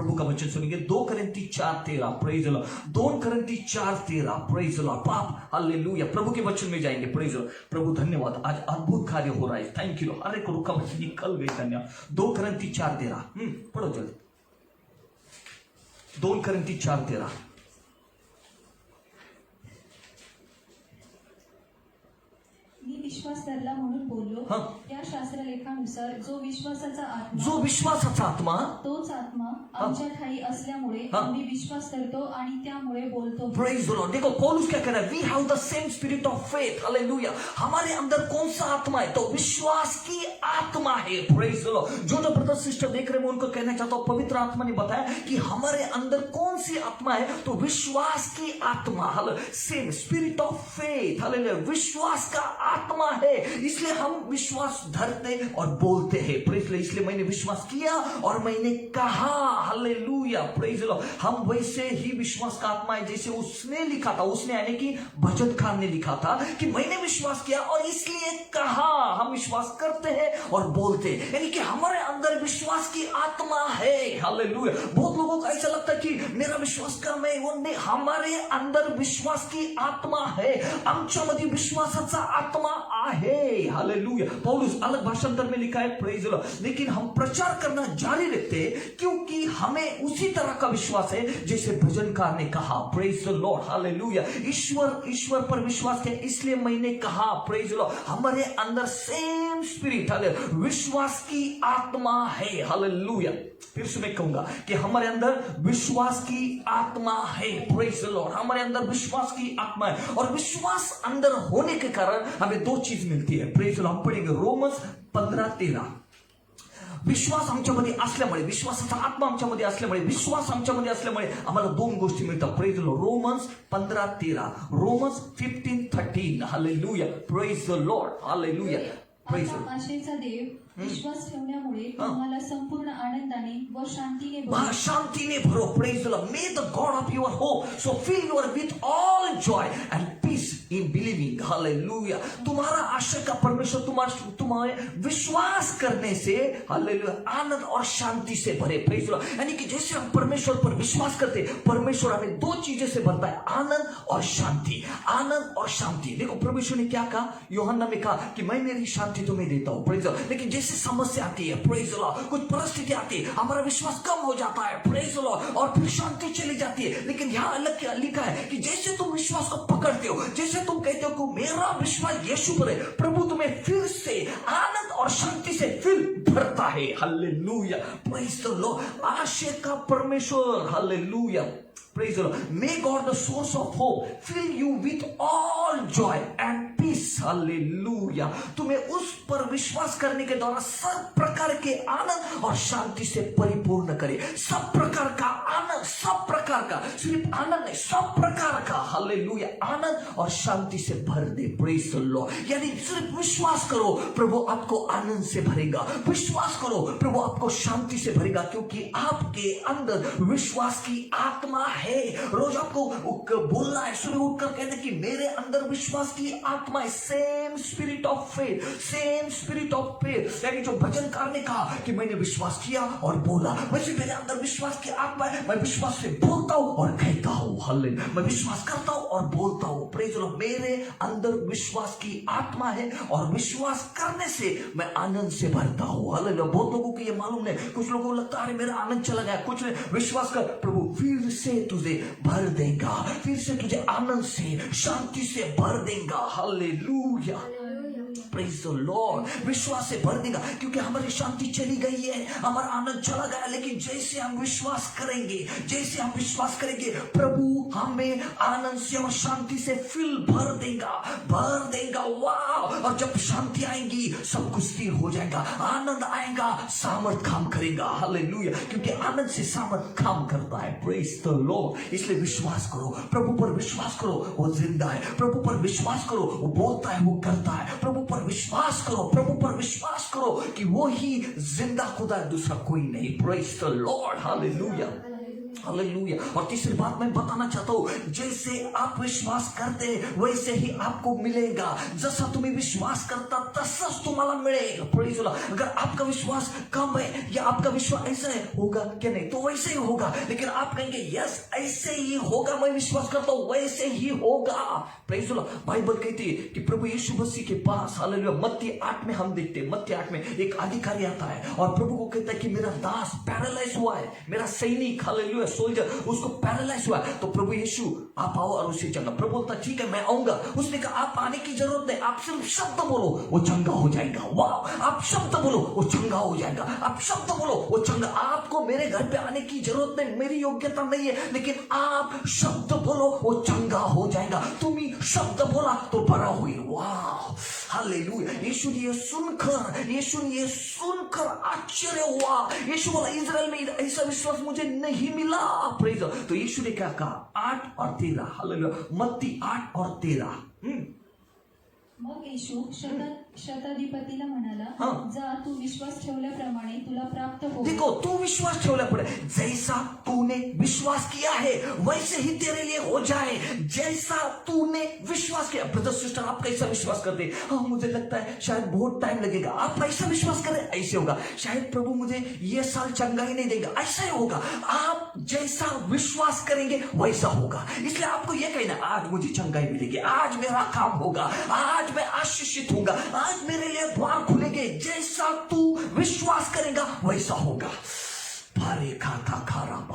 प्रभु का वचन सुनेंगे 2 कोरिन्थी 4:13 praise the Lord. 2 कोरिन्थी 4:13 praise the Lord. पाप हालेलुया, प्रभु के वचन में जाएंगे। Praise the Lord. प्रभु धन्यवाद, आज अद्भुत कार्य हो रहा है। Thank you Lord. अरे को रुका वचन निकल गई। धन्यवाद। 2 कोरिन्थी 4:13 पढ़ो जल्दी। 2 कोरिन्थी 4:13 मी विश्वास धरला म्हणून बोललो। त्या शास्त्रलेखानुसार जो विश्वासाचा आत्मा तोच आत्मा आमच्या ठाई असल्यामुळे आम्ही विश्वास करतो आणि त्यामुळे बोलतो। Praise the Lord. देखो पौलुस क्या कह रहा है, we have the same spirit of faith. Hallelujah. हमारे अंदर कौन सा आत्मा है? तो विश्वास की आत्मा है। Praise the Lord. जो ब्रदर सिस्टर देख रहे हैं, मैं उनको कहना चाहता हूं, पवित्र आत्मा ने बताया कि हमारे अंदर कौन सी आत्मा है? तो विश्वास की आत्मा। Same spirit of faith. Hallelujah. विश्वास का आत्मा है, इसलिए हम विश्वास धरते और बोलते हैं। प्रेज द, इसलिए मैंने विश्वास किया और मैंने कहा। हालेलुया। Praise the. हम वैसे ही विश्वास का आत्मा है जैसे उसने लिखा था, उसने यानी कि भजनकार ने लिखा था कि मैंने विश्वास किया और इसलिए कहा। हम विश्वास करते हैं और बोलते हैं, यानी कि हमारे अंदर विश्वास की आत्मा है। हालेलुया। बहुत लोगों को ऐसा लगता है कि मेरा विश्वास कम है, वो नहीं। हमारे अंदर विश्वास की आत्मा है, आमच्यामध्ये विश्वासाचा आत्मा आहे। हालेलुया। पौलुस अलग भाषांतर में लिखा है प्रेज द लॉर्ड, लेकिन हम प्रचार करना जारी रखते हैं क्योंकि हमें उसी तरह का विश्वास है जैसे भजनकार ने कहा। Praise the Lord. हालेलुया। ईश्वर पर विश्वास किया, इसलिए मैंने कहा। Praise the Lord. हमारे अंदर सेम स्पिरिट, विश्वास की आत्मा है। हालेलुया। फिर से मैं कहूंगा कि हमारे अंदर विश्वास की आत्मा है। Praise the Lord. हमारे अंदर विश्वास की आत्मा है और विश्वास अंदर होने के कारण हमें 2 चीज मिळते है। Praise the Lord. हम पढ़ेंगे रोमन्स 15:13। विश्वास आमच्यामध्ये असल्यामुळे, विश्वासाचा आत्मा आमच्यामध्ये असल्यामुळे, विश्वास आमच्यामध्ये असल्यामुळे आम्हाला 2 गोष्टी मिळतात। Praise the Lord. Romans 15:13, Romans 15:13। Hallelujah. Praise the Lord. Hallelujah. Praise the Lord. आशेचा देव विश्वास ठेवण्यामुळे तुम्हाला संपूर्ण आनंदाने व शांतीने भरो। Praise the Lord. May the God of your hope so fill your with all joy and peace in believing. Hallelujah. तुम्हारा आशा का परमेश्वर तुम्हारे विश्वास करने से, हालेलुया, आनंद और शांति से भरे। Praise the Lord. यानी कि जैसे हम परमेश्वर पर विश्वास करते, परमेश्वर हमें 2 चीजें से भरता है, आनंद और शांति। आनंद और शांति। देखो परमेश्वर ने क्या कहा, यूहन्ना में कहा कि मैं मेरी शांति तुम्हें देता हूं। Praise the Lord. लेकिन जैसे समस्या आती है, प्रेज द लॉर्ड, कुछ परिस्थिति आती है, हमारा विश्वास कम हो जाता है, प्रेज द लॉर्ड, और फिर शांति चली जाती है। लेकिन यहां अलग क्या लिखा है कि जैसे तुम विश्वास को पकड़ते हो, जैसे तुम कहते हो कि मेरा विश्वास यीशु पर है, प्रभु तुम्हें फिर से आनंद और शांति से फिर भरता है। हालेलुया। Praise the Lord. आशा का परमेश्वर। Hallelujah. Praise the Lord. May God, the source of hope, fill you with all joy and peace. Hallelujah. तुम्हें उस पर विश्वास करने के द्वारा सब प्रकार के आनंद और शांति से परिपूर्ण करे। सब प्रकार का आनंद, सब प्रकार का, सिर्फ आनंद नहीं, सब प्रकार का, हालेलुया, आनंद और शांति से भर दे। Praise the Lord. यानी सिर्फ विश्वास करो, प्रभु आपको आनंद से भरेगा। विश्वास करो, प्रभु आपको शांति से भरेगा, क्योंकि आपके अंदर विश्वास की आत्मा है। रोज आपको बोलना है, सुबह उठकर कहना कि मेरे अंदर विश्वास की आत्मा है। Same spirit of faith, same spirit of faith. यानी जो भजनकार ने कहा कि मैंने विश्वास किया और बोला, वैसे मेरे अंदर विश्वास की आत्मा है। मैं विश्वास से बोलता हूं और कहता हूं। हालेलुया। मैं विश्वास करता हूं और बोलता हूं। Praise the Lord. मेरे अंदर विश्वास की आत्मा है और विश्वास करने से मैं आनंद से भरता हूं। हालेलुया। बहुत लोगों को ये मालूम नहीं, कुछ लोगों को लगता है मेरा आनंद चला गया, कुछ नहीं। विश्वास कर, प्रभु फिर से तुझे भर देगा, फिर से तुझे आनंद से, शांति से भर देगा। हालेलुया। Praise the Lord. विश्वास से भर देगा, क्योंकि हमारी शांति चली गई है, हमारा आनंद चला गया। लेकिन जैसे हम विश्वास करेंगे, जैसे हम विश्वास करेंगे, प्रभु हमें आनंद से और शांति से फिल भर देगा, भर देगा। वाह। और जब शांति आएगी, सब कुछ स्थिर हो जाएगा, आनंद आएगा, सामर्थ काम करेगा। हालेलुया। क्योंकि आनंद से सामर्थ काम करता है। Praise the Lord. इसलिए विश्वास करो, प्रभु पर विश्वास करो, वो जिंदा है। प्रभु पर विश्वास करो, वो बोलता है, वो करता है। प्रभु पर विश्वास करो, प्रभु पर विश्वास करो कि वो ही जिंदा खुदा है, दूसरा कोई नहीं। Praise the Lord. Hallelujah. Hallelujah. और तीसरी बात मैं बताना चाहता हूं, जैसे आप विश्वास करते वैसे ही आपको मिलेगा। जसा तुम्ही विश्वास करता तसंच तुम्हाला मिळेल। Praise the Lord. अगर आपका विश्वास कम है या आपका विश्वास ऐसा है होगा क्या, नहीं तो वैसे ही होगा। लेकिन आप कहेंगे यस ऐसे ही होगा, मैं विश्वास करता हूं वैसे ही होगा। Praise the Lord. बाइबल कहती है कि प्रभु यीशु मसीह के पास, हालेलुया, मत्ती 8 में हम देखते हैं, मत्ती 8 में एक अधिकारी आता है और प्रभु को कहता है कि मेरा दास पैरालाइज हुआ है, मेरा सैनिक, हालेलुया, सोल्जर, उसको पैरालाइज हुआ है। तो प्रभु यीशु आप आओ और उसे चंगा। प्रभु बोलता ठीक है मैं आऊंगा। उसने कहा आप आने की जरूरत नहीं, आप सिर्फ शब्द बोलो वो चंगा हो जाएगा। वाह, आप शब्द बोलो वो चंगा हो जाएगा, आप शब्द बोलो वो चंगा। आपको मेरे घर पे आने की जरूरत नहीं, मेरी योग्यता नहीं है, लेकिन आप शब्द बोलो वो चंगा हो जाएगा। तुम्ही शब्द बोला तो बड़ा हुई। वाह, हालेलुया। यीशु ने ये सुनकर आश्चर्य हुआ। यीशु बोला इजराइल में ऐसा विश्वास मुझे नहीं मिला। प्रेज। तो यीशु ने क्या कहा, 8 और 13, हालेलुया, मत्ती 8 और 13। मग येशू शताधिपतीला म्हणाला, जा तू विश्वास ठेवल्याप्रमाणे तुला प्राप्त हो। देखो, तू विश्वास ठेवला पड़े, जैसा तूने विश्वास किया है वैसे ही तेरे लिए हो जाए, जैसा तूने विश्वास किया। ब्रदर सिस्टर, आप कैसा विश्वास करते हैं? हाँ, मुझे लगता है शायद बहुत टाइम लगेगा। आप ऐसा विश्वास करें, ऐसे होगा। शायद प्रभु मुझे ये साल चंगा ही नहीं देगा, ऐसा ही होगा। आप जैसा विश्वास करेंगे वैसा होगा। इसलिए आपको ये कहना, आज मुझे चंगाई मिलेगी, आज मेरा काम होगा, आज मैं आशीषित होगा, आज मेरे लिए द्वार खुलेंगे। जैसा तू विश्वास करेगा वैसा होगा।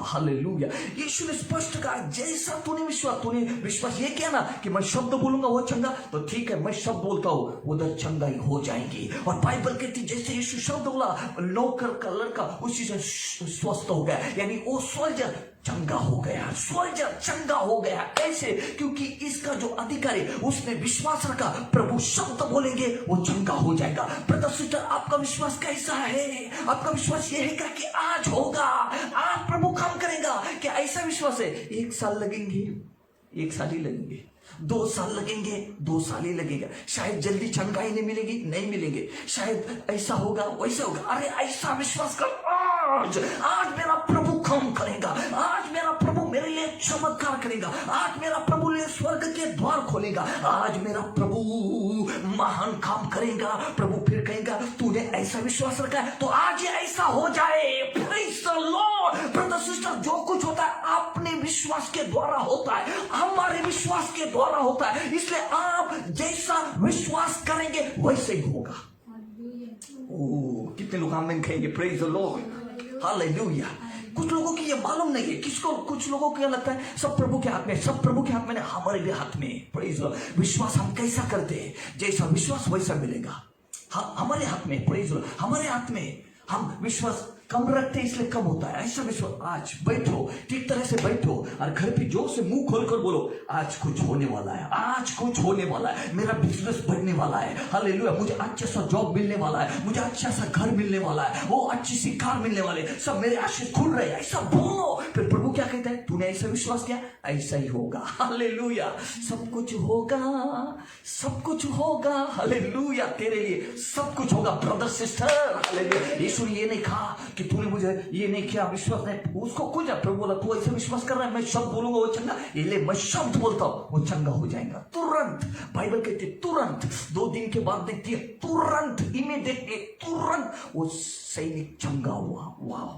हालेलुया। यीशु ने स्पष्ट कहा, जैसा तूने विश्वास ये किया ना कि मैं शब्द बोलूंगा वो चंगा, तो ठीक है मैं शब्द बोलता हूं, उधर चंगाई हो जाएगी। और बाइबल कहती जैसे यीशु शब्द बोला, नौकर का लड़का उसी से स्वस्थ हो गया, यानी वो सोल्जर चंगा हो गया, सोल्जर चंगा हो गया। कैसे? क्योंकि इसका जो अधिकारी उसने विश्वास रखा, प्रभु शब्द बोलेंगे वो चंगा हो जाएगा। ब्रदर सिस्टर, आपका विश्वास कैसा है? आपका विश्वास ये है क्या कि आज होगा, आज प्रभु काम करेगा? क्या ऐसा विश्वास है? 1 साल लगेंगे, 1 साल ही लगेंगे, 2 साल लगेंगे, 2 साल ही लगेगा। शायद जल्दी चंगाई नहीं मिलेगी, नहीं मिलेंगे। शायद ऐसा होगा वैसा होगा। अरे ऐसा विश्वास कर, आज मेरा प्रभु काम करेगा, आज मेरा प्रभु मेरे लिए चमत्कार करेगा, आज मेरा प्रभु लिए स्वर्ग के द्वार खोलेगा, आज मेरा प्रभु महान काम करेगा। प्रभु फिर कहेगा तूने ऐसा विश्वास रखा है तो आज ये ऐसा हो जाए। Praise the Lord. Brother sister, जो कुछ होता है अपने विश्वास के द्वारा होता है, हमारे विश्वास के द्वारा होता है। इसलिए आप जैसा विश्वास करेंगे वैसे ही होगा। कितने लोग आमीन कहेंगे? Praise the Lord, hallelujah. कुछ लोगों की ये मालूम नहीं है, कुछ लोगों को क्या लगता है सब प्रभु के हाथ में, सब प्रभु के हाथ में, हमारे भी हाथ में। Praise the Lord. विश्वास हम कैसा करते हैं, जैसा विश्वास वैसा मिलेगा। हमारे हाथ में, प्रेज़ द लॉर्ड, हमारे हाथ में। हम विश्वास कम रखते इसलिए कम होता है। ऐसा विश्वास, आज बैठो, ठीक तरह से बैठो और घर पे जोर से मुंह खोलकर बोलो, आज कुछ होने वाला है, आज कुछ होने वाला है, मेरा बिजनेस बढ़ने वाला है, हालेलुया, मुझे अच्छा सा जॉब मिलने वाला है, मुझे अच्छा सा घर मिलने वाला है, वो अच्छी सी कार मिलने वाले, सब मेरे आशीष खुल रहे हैं। ऐसा बोलो। फिर प्रभु क्या कहता है? तूने ऐसा विश्वास किया, ऐसा ही होगा। हालेलुया। सब कुछ होगा, सब कुछ होगा। हालेलुया। तेरे लिए सब कुछ होगा ब्रदर सिस्टर। हालेलुया। यीशु ने ये नहीं कहा कि तूने मुझे ये नहीं किया, विश्वास नहीं, उसको कुछ। प्रभु बोला तू ऐसे विश्वास कर रहा है, मैं शब्द बोलूंगा वो चंगा, इसलिए मैं शब्द बोलता हूं वो चंगा हो जाएगा। तुरंत, बाइबल कहती है तुरंत, 2 दिन के बाद देखती है तुरंत, इमीडिएटली, तुरंत वो सैनिक चंगा हुआ। वाह।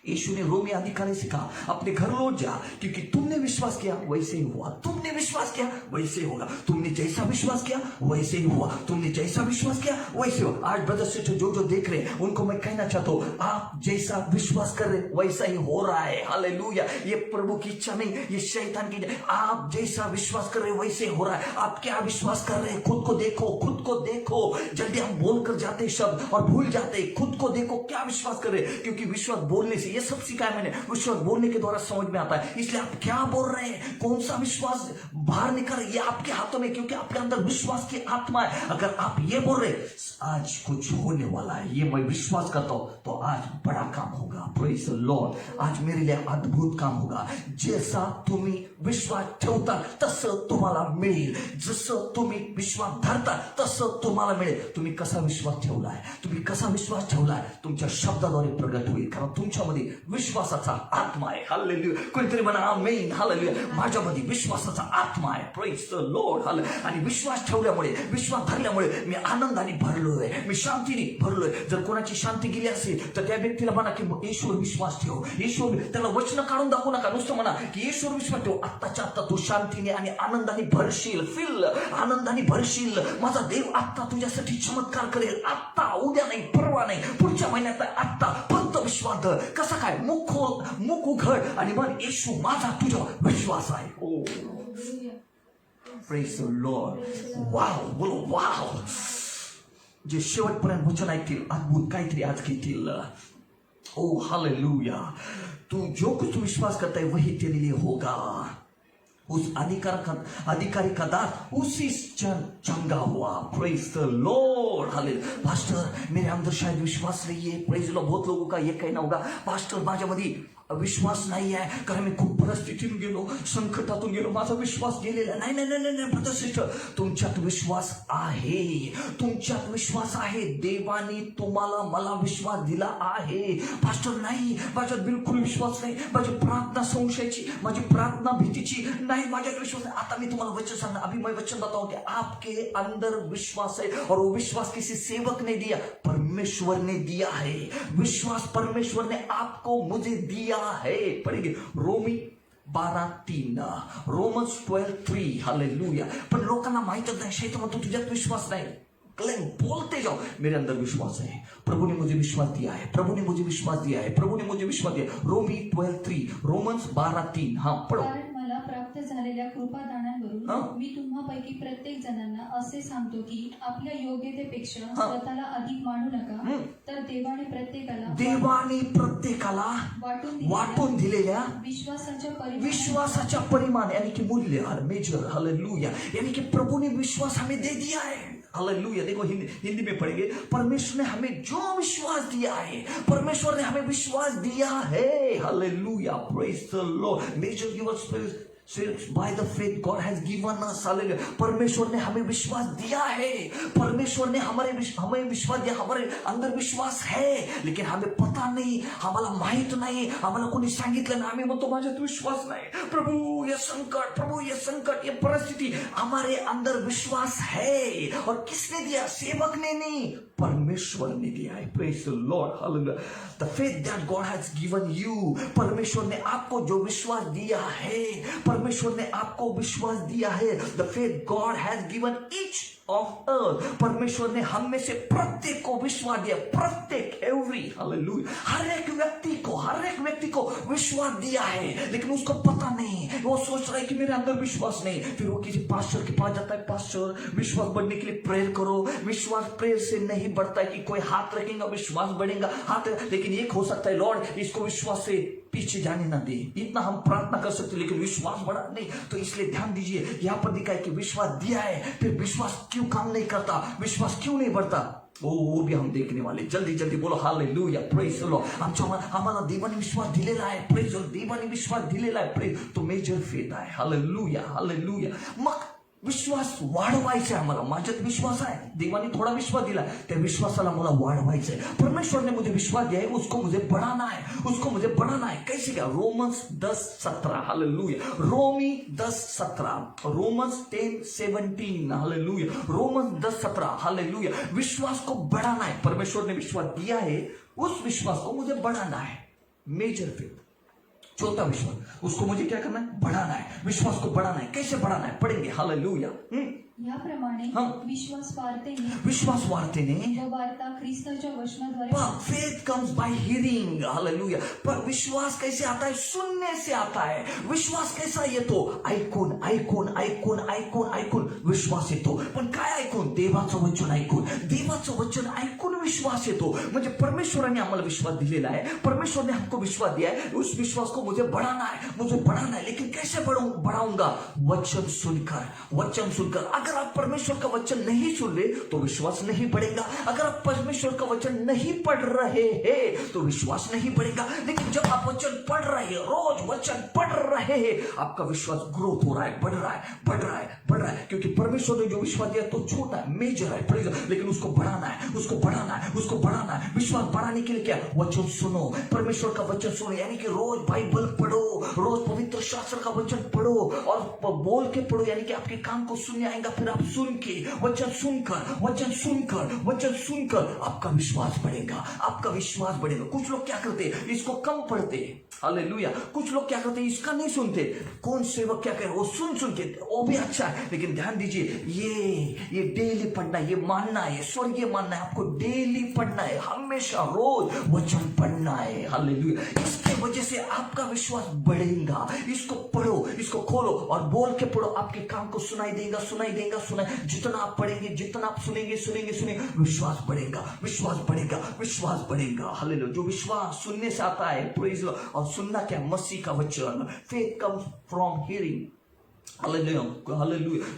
यीशु ने रोमी अधिकारी से कहा अपने घर लौट जा, क्योंकि तुमने विश्वास किया वैसे ही हुआ, तुमने विश्वास किया वैसे ही होगा, तुमने जैसा विश्वास किया वैसे ही हुआ, तुमने जैसा विश्वास किया वैसे हो। आज ब्रदर सिस्टर जो देख रहे हैं उनको मैं कहना चाहता हूं, आप जैसा विश्वास कर रहे वैसा ही हो रहा है। हालेलुया। ये प्रभु की इच्छा नहीं, ये शैतान की। आप जैसा विश्वास कर रहे वैसे हो रहा है। आप क्या विश्वास कर रहे हैं? खुद को देखो, खुद को देखो। जल्दी हम बोल कर जाते शब्द और भूल जाते। खुद को देखो, क्या विश्वास कर रहे, क्योंकि विश्वास बोलने से, ये सब सीखा है मैंने, विश्वास बोलने के द्वारा समझ में आता है। इसलिए आप क्या बोल रहे हैं, कौन सा विश्वास बाहर निकल, ये आपके हाथों में, क्योंकि आपके अंदर विश्वास की आत्मा है। अगर आप ये बोल रहे आज कुछ होने वाला है, ये मैं विश्वास करता हूं, तो आज बड़ा काम होगा। Praise the Lord. आज मेरे लिए अद्भुत काम होगा। जैसा तुम्ही विश्वास ठेवता तसं तुम्हाला मिळेल, जसं तुम्ही विश्वास धरता तसं तुम्हाला मिळेल। तुम्ही कसा विश्वास ठेवलाय, तुम्ही कसा विश्वास ठेवलाय, तुमच्या शब्दाद्वारे प्रगट होईल, कारण तुमच्यामध्ये माझ्यामध्ये विश्वासाचा आत्मा आहे. हालेलुया. कोणीतरी म्हणा आमेन. हालेलुया. माझ्यामध्ये विश्वासाचा आत्मा आहे. Praise the Lord. हालेलुया. आणि विश्वास ठेवल्यामुळे, विश्वास धरल्यामुळे मी आनंदाने भरलोय, मी शांतीने भरलोय. जर कोणाची शांती गेली असेल तर त्या व्यक्तीला म्हणा की येशूवर विश्वास ठेव. येशूवर, त्याला वचन काढून दाखवू नका, नुसतं म्हणा की येशूवर विश्वास ठेव. आत्ताच्या आत्ता तू शांतीने आणि आनंदाने भरशील. फील आनंदाने भरशील. माझा देव आत्ता तुझ्यासाठी चमत्कार करेल. आत्ता, उद्या नाही, परवा नाही, पुढच्या महिन्यात नाही, आत्ता फक्त विश्वास धर. कसा काय? मुख उघड आणि म्हण येशू माझा तुझ्यावर विश्वास आहे. ओ प्रेज द लॉर्ड. वाव, बोलो वाव. जे शेवटपर्यंत वचन ऐकतील अद्भुत काहीतरी आज घेतील. ओ हालेलुया. तू जो कुछ विश्वास करता है वही तेरे लिए होगा. उस अधिकारी का दास उसी चंगा हुआ. Praise the Lord. Hallelujah. Pastor मेरे अंदर शायद विश्वास नहीं है. प्रेज लो. बहुत लोगों का ये कहना होगा पास्टर माझ्यामध्ये विश्वास नाही आहे कारण मी खूप परिस्थितीतून गेलो, संकटातून गेलो, माझा विश्वास गेलेला नाही. नाही नाही नाही ब्रदर सिस्टर, तुमच्यात विश्वास आहे. तुमच्यात विश्वास आहे. देवाने तुम्हाला मला विश्वास दिला आहे. पास्टर नाही, माझ्यात बिलकुल विश्वास नाही, माझी प्रार्थना संशयाची, माझी प्रार्थना भीतीची नाही, माझ्यात विश्वास आहे. आता मी तुम्हाला वचन सांगणार. अभी मैं वचन बताऊं कि आपके अंदर विश्वास है और वो विश्वास किसी सेवक ने दिया, परमेश्वर ने दिया है. विश्वास परमेश्वर ने आपको मुझे दिया है. पढ़ेंगे रोमी 12:3, रोमन्स 12:3. हालेलुया. पण लोकांना माहितच नाही. शैतान म्हणतो तुझ्यात विश्वास नाही. क्लेम बोलते जाओ मेरे अंदर विश्वास है, प्रभु ने मुझे विश्वास दिया है, प्रभु ने मुझे विश्वास दिया है, प्रभु ने मुझे विश्वास दिया. रोमी 12:3, रोमन्स 12:3. हा पढो. कारण मला प्राप्त झालेल्या कृपादानांवरून मी तुम्हापैकी प्रत्येक जणांना असे सांगतो की आपल्या योग्यतेपेक्षा स्वतःला अधिक मानू नका, तर देवाने प्रत्येकाला वाटून दिलेल्या विश्वासाच्या परिमाण यानी कि मूल्य, मेजर. हालेलुया. यानी कि प्रभु ने विश्वास हमें दे दिया है. हालेलुया. देखो हिंदी में पढ़ेंगे. परमेश्वर ने हमें जो विश्वास दिया है, परमेश्वर ने हमें विश्वास दिया है. Hallelujah. Praise the Lord. Major gives by the faith God has given us. Hallelujah. परमेश्वर ने हमें विश्वास दिया है. परमेश्वर ने हमें विश्वास दिया. हमारे अंदर विश्वास है, लेकिन हमें पता नहीं, हमारा माहित नाही, आम्हाला कोणी सांगितलं नाही. आम्ही म्हणतो माझ्यात विश्वास नाही. प्रभु ये संकट, ये परिस्थिती. हमारे अंदर विश्वास है. और किसने दिया? सेवक ने नहीं, परमेश्वर ने दिया है. Praise the Lord. Hallelujah. The faith that God has given you. परमेश्वर ने आपको जो विश्वास दिया है, परमेश्वर ने आपको विश्वास दिया है. The faith God has given each of earth. परमेश्वर ने हम में से प्रत्येक को विश्वास दिया. प्रत्येक, एवरी. हालेलुया. हर एक व्यक्ति को विश्वास दिया है, लेकिन उसको पता नहीं. वो सोच रहा है कि मेरे अंदर विश्वास नहीं. फिर वो किसी पास्टर के पास जाता है. पास्टर विश्वास बढ़ने के लिए प्रेयर करो. विश्वास प्रेयर से नहीं बढ़ता है कि कोई हाथ रखेगा विश्वास बढ़ेगा. हाथ, लेकिन एक हो सकता है लॉर्ड इसको विश्वास से पीछे जाने ना दे. इतना हम प्रार्थना कर सकते लेकिन विश्वास बढ़ा नहीं. तो इसलिए ध्यान दीजिए, यहाँ पर दिखा है कि विश्वास दिया है, फिर विश्वास क्यों काम नहीं करता, विश्वास क्यों नहीं बढ़ता, वो भी हम देखने वाले. जल्दी बोलो हालेलुया. Praise the Lord. आम्हाला देवाने विश्वास दिलेला आहे. Praise the Lord. देवाने विश्वास दिलेला आहे. प्रेज. तो मेजर फेथ आहे. हालेलुया. मग विश्वास वाढवायचा आहे आम्हाला. माझ्यात विश्वास आहे, देवाने थोड़ा विश्वास दिला, त्या विश्वासाला मला वाढवायचं आहे. परमेश्वर ने मुझे विश्वास दिया है, उसको मुझे बढ़ाना है. कैसे क्या? रोमन्स 10:17. हालेलुया. रोमी 10:17, रोमन्स 10:17. हालेलुया. रोमन्स 10:17. हालेलुया. विश्वास को बढ़ाना है. परमेश्वर ने विश्वास दिया है, उस विश्वास को मुझे बढ़ाना है. मेजर फेथ, चौथा विश्वास, उसको मुझे क्या करना है? बढ़ाना है. विश्वास को बढ़ाना है. कैसे बढ़ाना है? पढ़ेंगे. हालेलुया. याप्रमाणे विश्वास वाढतेने वार्ता ख्रिस्ताच्या वचनाद्वारे. Faith comes by hearing. Hallelujah. पर विश्वास कैसे आता है? सुनने से आता है. विश्वास कैसा येतो? ऐकून विश्वास येतो. पण काय ऐकून? देवाचं वचन ऐकून विश्वास येतो. म्हणजे परमेश्वराने आम्हाला विश्वास दिलेला आहे. परमेश्वर ने हमको विश्वास दिया है. उस विश्वास को मुझे बढ़ाना है. लेकिन कैसे बढ़ाऊंगा? वचन सुनकर. अगर आप परमेश्वर का वचन नहीं सुन रहे तो विश्वास नहीं बढ़ेगा। अगर आप परमेश्वर का वचन नहीं पढ़ रहे हैं तो विश्वास नहीं बढ़ेगा। लेकिन जब आप वचन पढ़ रहे हैं, रोज वचन पढ़ रहे हैं, आपका विश्वास ग्रोथ हो रहा है, बढ़ रहा है, बढ़ रहा है, बढ़ रहा है। क्योंकि परमेश्वर ने जो विश्वास दिया तो छोटा है, मेजर है, लेकिन उसको बढ़ाना है, उसको बढ़ाना है, उसको बढ़ाना है। विश्वास बढ़ाने के लिए क्या? वचन सुनो, परमेश्वर का वचन सुनो, यानी कि रोज बाइबल पढ़ो, रोज पवित्र शास्त्र का वचन पढ़ो और बोल के पढ़ो, यानी कि आपके कान को सुनने आएगा। फिर आप सुन के वचन सुनकर आपका विश्वास बढ़ेगा, आपका विश्वास बढ़ेगा। कुछ लोग क्या करते हैं, इसको कम पढ़ते हैं, हालेलुया। कुछ लोग क्या करते हैं, इसका नहीं सुनते। कौन सेवक क्या करे, वो सुन के वो भी अच्छा है, लेकिन ध्यान दीजिए ये डेली पढ़ना, ये मानना है, स्वर्गीय मानना है। आपको डेली पढ़ना है, हमेशा रोज वचन पढ़ना है, हालेलुया। इसके वजह से आपका विश्वास बढ़ेगा। इसको पढ़ो, इसको खोलो और बोल के पढ़ो, आपके कान को सुनाई देगा। जितना आप पढ़ेंगे, जितना आप सुनेंगे, विश्वास बढ़ेगा, हालेलुया। जो विश्वास सुनने से आता है, प्रेज द लॉर्ड। और सुनना क्या? मसीह का वचन। Faith comes from hearing, hallelujah.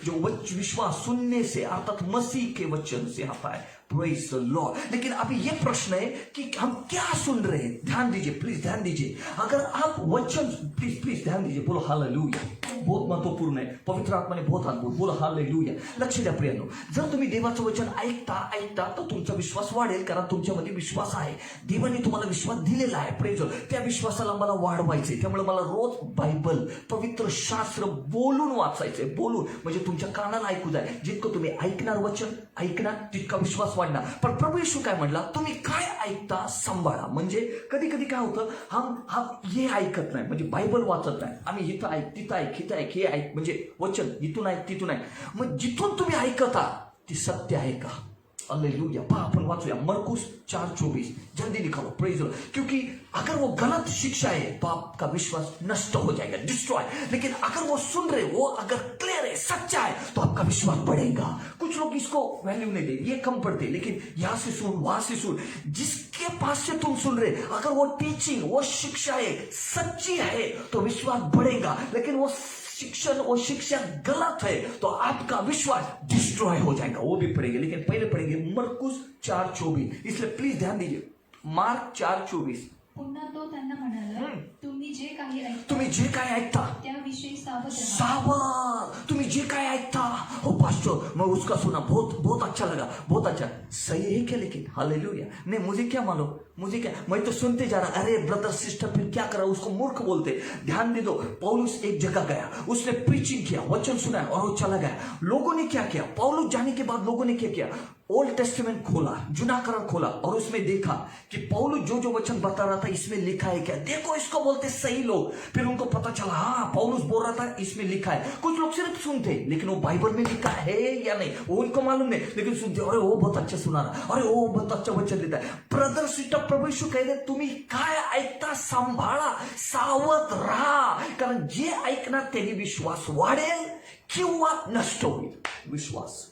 जो विश्वास सुनने से अर्थात मसीह के वचन से आता है, प्रेज द लॉर्ड। लेकिन अभी ये प्रश्न है कि हम क्या सुन रहे हैं। ध्यान दीजिए, प्लीज ध्यान दीजिए। अगर आप वचन, प्लीज ध्यान दीजिए, बोलो हालेलुया। बहुत महत्वपूर्ण आहे, पवित्र आत्माने बहुत अद्भुत, बोला हालेलुया। लक्ष द्या प्रियांनो, जर तुम्ही देवाचं वचन ऐकता तर तुमचा विश्वास वाढेल, कारण तुमच्यामध्ये विश्वास आहे। देवाने तुम्हाला विश्वास दिलेला आहे, प्रेज। त्या विश्वासाला मला वाढवायचे, त्यामुळे मला रोज बायबल, पवित्र शास्त्र बोलून वाचायचंय, बोलून, म्हणजे तुमच्या कानाला ऐकू जाय। जितकं तुम्ही ऐकणार वचन, ऐकणार, तितका विश्वास वाढणार। पण प्रभू येशू काय म्हणला, तुम्ही काय ऐकता सांभाळा। म्हणजे कधी कधी काय होतं, हम हे ऐकत नाही, म्हणजे बायबल वाचत नाही, आम्ही इथं ऐक, तिथं ऐक, हे ऐक, म्हणजे वचन इथून ऐक, तिथून ऐक। मग जिथून तुम्ही ऐकता ती सत्य आहे का? हालेलुया। पहा आपण वाचूया मरकुस 4:24, जल्दी लिखा लो, प्रेज लो। क्योंकि अगर वो गलत शिक्षा है तो आपका विश्वास नष्ट हो जाएगा, डिस्ट्रॉय। लेकिन अगर वो सुन रहे, वो अगर क्लियर है, सच्चा है, तो आपका विश्वास बढ़ेगा। कुछ लोग इसको वैल्यू नहीं दे, ये कम पढ़ते, लेकिन यहां से सुन, वहां से सुन, जिसके पास से तुम सुन रहे, अगर वो टीचिंग, वो शिक्षा है, सच्ची है, तो विश्वास बढ़ेगा। लेकिन वो शिक्षा गलत है तो आपका विश्वास डिस्ट्रॉय हो जाएगा, वो भी पढ़ेंगे। लेकिन पहले पढ़ेंगे मरकुस 4:24, इसलिए प्लीज ध्यान दीजिए, मार्क 4:24। पुन्हा तो त्यांना म्हणाला, तुम्ही जे काही ऐकता त्याविषयी सावध। तुम्ही जे काही ऐकता, हो पास्टर मैं उसका सुना, बहुत अच्छा लगा, बहुत अच्छा, सही है क्या? लेकिन हालेलुया, नहीं मुझे क्या मालूम, मुझे क्या, मैं तो सुनते जा रहा। अरे ब्रदर सिस्टर, फिर क्या करा, उसको मूर्ख बोलते। ध्यान दे दो, पौलुस एक जगह गया, उसने प्रीचिंग किया, वचन सुनाया और वो चला गया। लोगों ने क्या किया, पौलुस जाने के बाद लोगों ने क्या किया, ओल्ड टेस्टामेंट खोला, जुना करार खोला और उसमें देखा कि पौलुस जो वचन बता रहा था इसमें लिखा है क्या। देखो इसको बोलते सही लोग। फिर उनको पता चला, हाँ पौलुस बोल रहा था, इसमें लिखा है। कुछ लोग सिर्फ सुनते, लेकिन वो बाइबल में लिखा है या नहीं वो उनको मालूम नहीं, लेकिन सुनते, अरे वो बहुत अच्छा सुना रहा, अरे वो बहुत अच्छा वचन देता है। ब्रदर सिस्टर, प्रभू येशू कहते, तुम्ही काय ऐकता सांभाळा, सावध राहा, कारण जे ऐकणार त्यांनी विश्वास वाढेल किंवा नष्ट होईल। विश्वास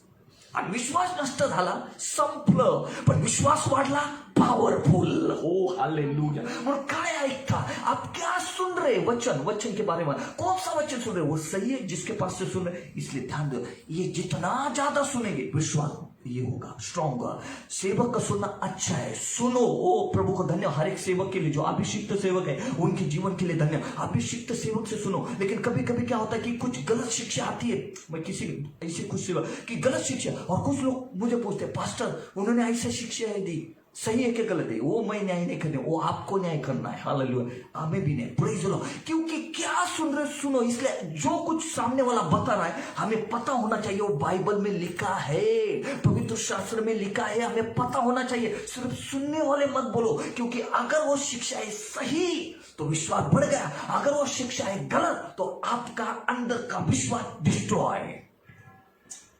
आणि विश्वास नष्ट झाला, संपलं, पण विश्वास वाढला, पावरफुल। हो हालेलुया। म्हणून काय ऐकता, आप क्या सुन रहे, वचन के बारे में, कौन सा वचन सुन रहे, वो सही है जिसके पास से सुन रहे। इसलिए ध्यान दो, ये जितना ज्यादा सुनेंगे विश्वास ये होगा स्ट्रॉन्ग। सेवक का सुनना अच्छा है, सुनो। ओ प्रभु को धन्य, हर एक सेवक के लिए, जो अभिषिक्त सेवक है उनके जीवन के लिए धन्य। अभिषिक्त सेवक से सुनो। लेकिन कभी कभी क्या होता है कि कुछ गलत शिक्षा आती है, मैं किसी ऐसे कुछ सेवक की गलत शिक्षा, और कुछ लोग मुझे पूछते हैं, पास्टर उन्होंने ऐसा शिक्षा है दी, सही है क्या गलत है? वो मैं न्याय नहीं करने, वो आपको न्याय करना है, हालेलुया। हमें भी नहीं, प्रेज द लॉर्ड। क्योंकि क्या सुन रहे, सुनो। इसलिए जो कुछ सामने वाला बता रहा है हमें पता होना चाहिए, वो बाइबल में लिखा है, पवित्र शास्त्र में लिखा है, हमें पता होना चाहिए। सिर्फ सुनने वाले मत बोलो, क्योंकि अगर वो शिक्षा है सही तो विश्वास बढ़ गया, अगर वो शिक्षा है गलत तो आपका अंदर का विश्वास डिस्ट्रॉय।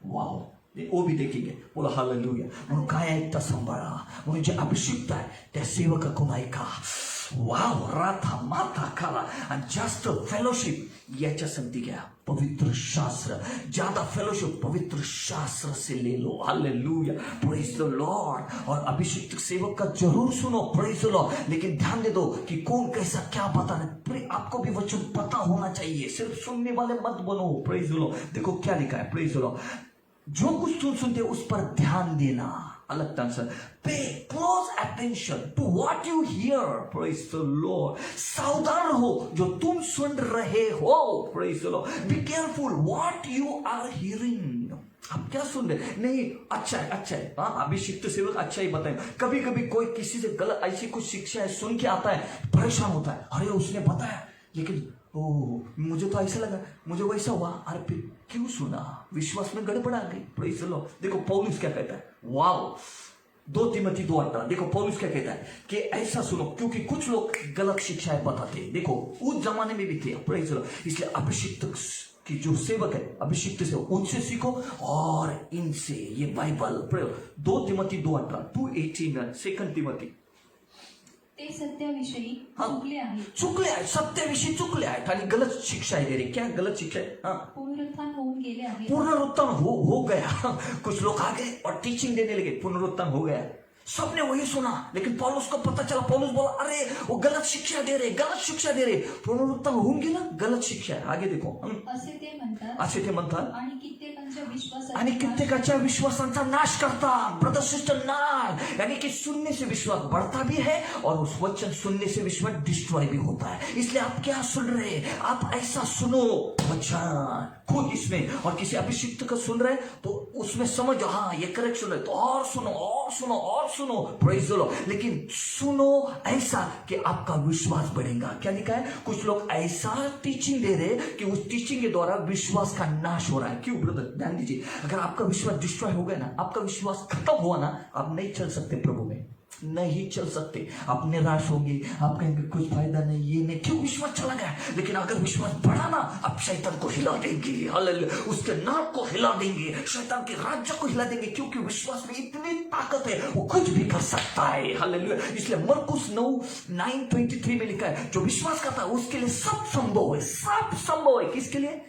वाओ, वो भी देखेंगे, बोला हालेलुया। म्हणून काय ऐकता सांभाळा, म्हणून जे अभिषिक्त आहे त्या सेवकाकडून ऐका। वाव, राथा माथा खाला आणि जास्त फेलोशिप याच्या संगती घ्या, पवित्र शास्त्र। ज्यादा फेलोशिप पवित्र शास्त्र से ले लो, हालेलुया, प्रेज द लॉर्ड। और अभिषिक्त सेवक का जरूर सुनो, प्रेज द लॉर्ड। लेकिन ध्यान दे दो कि कौन कैसा क्या बताना, आपको भी वचन पता होना चाहिए, सिर्फ सुनने वाले मत बनो, प्रेज द लॉर्ड। देखो क्या लिखा है, प्रेज द लॉर्ड। जो कुछ तुम सुनते हो उस पर ध्यान देना। अलग ढंग से pay close attention to what you hear, praise the Lord. सावधान हो जो तुम सुन रहे हो, praise the Lord. Be careful what you are hearing. आप क्या सुन रहे? नहीं, अच्छा है, हाँ, अभिषिक्त सेवक अच्छा ही बताए। कभी कभी कोई किसी से गलत ऐसी कुछ शिक्षा है सुन के आता है, परेशान होता है, अरे उसने बताया लेकिन मुझे तो ऐसा लगा, मुझे वैसा हुआ। अरे फिर क्यों सुना? विश्वास में गड़बड़ आ गई। Praise the Lord. देखो पौलुस क्या कहता है, वाओ, 2 तीमुथी 2:18। देखो पौलुस क्या कहता है कि ऐसा सुनो, क्योंकि कुछ लोग गलत शिक्षाएं बताते हैं। देखो उस जमाने में भी थे, प्रेज़ द लॉर्ड। इसलिए अभिषिक्त की जो सेवक है, अभिषिक्त सेवक, उनसे सीखो और इनसे ये बाइबल 2 तीमुथी 2:18, 2:18, 2 तीमुथी। ते सत्याविषयी हाँ, चुकले आहेत, सत्याविषयी चुकले आहेत आणि गलत शिक्षा आहे दे रहे। क्या गलत शिक्षा है? हाँ, पुनरुत्थान होऊन गेले आहे। पुनरुत्थान हो गया। कुछ लोग आ गए और टीचिंग देने लगे, पुनरुत्थान हो गया। सबने वही सुना, लेकिन पौलुस को पता चला, पौलुस बोला अरे वो गलत शिक्षा दे रहे। पुनरुत्थान होऊन गेलं, गलत शिक्षा आहे। आगे देखो, असे ते म्हणतात आणि कित्येकाच्या विश्वासांचा नाश करता। ब्रदर सिस्टर, नाश यानी कि सुनने से विश्वास बढ़ता भी है और उस वचन सुनने से विश्वास डिस्ट्रॉय भी होता है। इसलिए आप क्या सुन रहे हैं? आप ऐसा सुनो वचन खुद इसमें, और किसी अभिषिक्त का सुन रहे तो उसमें समझो, हाँ ये करेक्ट सुन रहे, तो और सुनो, प्रेज़ द लॉर्ड। लेकिन सुनो ऐसा कि आपका विश्वास बढ़ेगा। क्या लिखा है? कुछ लोग ऐसा टीचिंग दे रहे कि उस टीचिंग के द्वारा विश्वास का नाश हो रहा है। क्यों ब्रदर? ध्यान दीजिए, अगर आपका विश्वास डिस्ट्रॉय हो गया ना, आपका विश्वास खत्म हुआ ना, आप नहीं चल सकते प्रभु में, नहीं चल सकते। आप निराश होंगे, आप कहेंगे कुछ फायदा नहीं, ये नहीं, क्यों? विश्वास चला गया। लेकिन अगर विश्वास बढ़ा ना, आप शैतान को हिला देंगे, हालेलुया, उसके नाम को हिला देंगे, शैतान के राज्य को हिला देंगे, क्योंकि विश्वास में इतनी ताकत है, वो कुछ भी कर सकता है। हालेलुया। इसलिए मरकुस 9:23 में लिखा है, जो विश्वास करता है उसके लिए सब संभव है, सब संभव है। किसके लिए?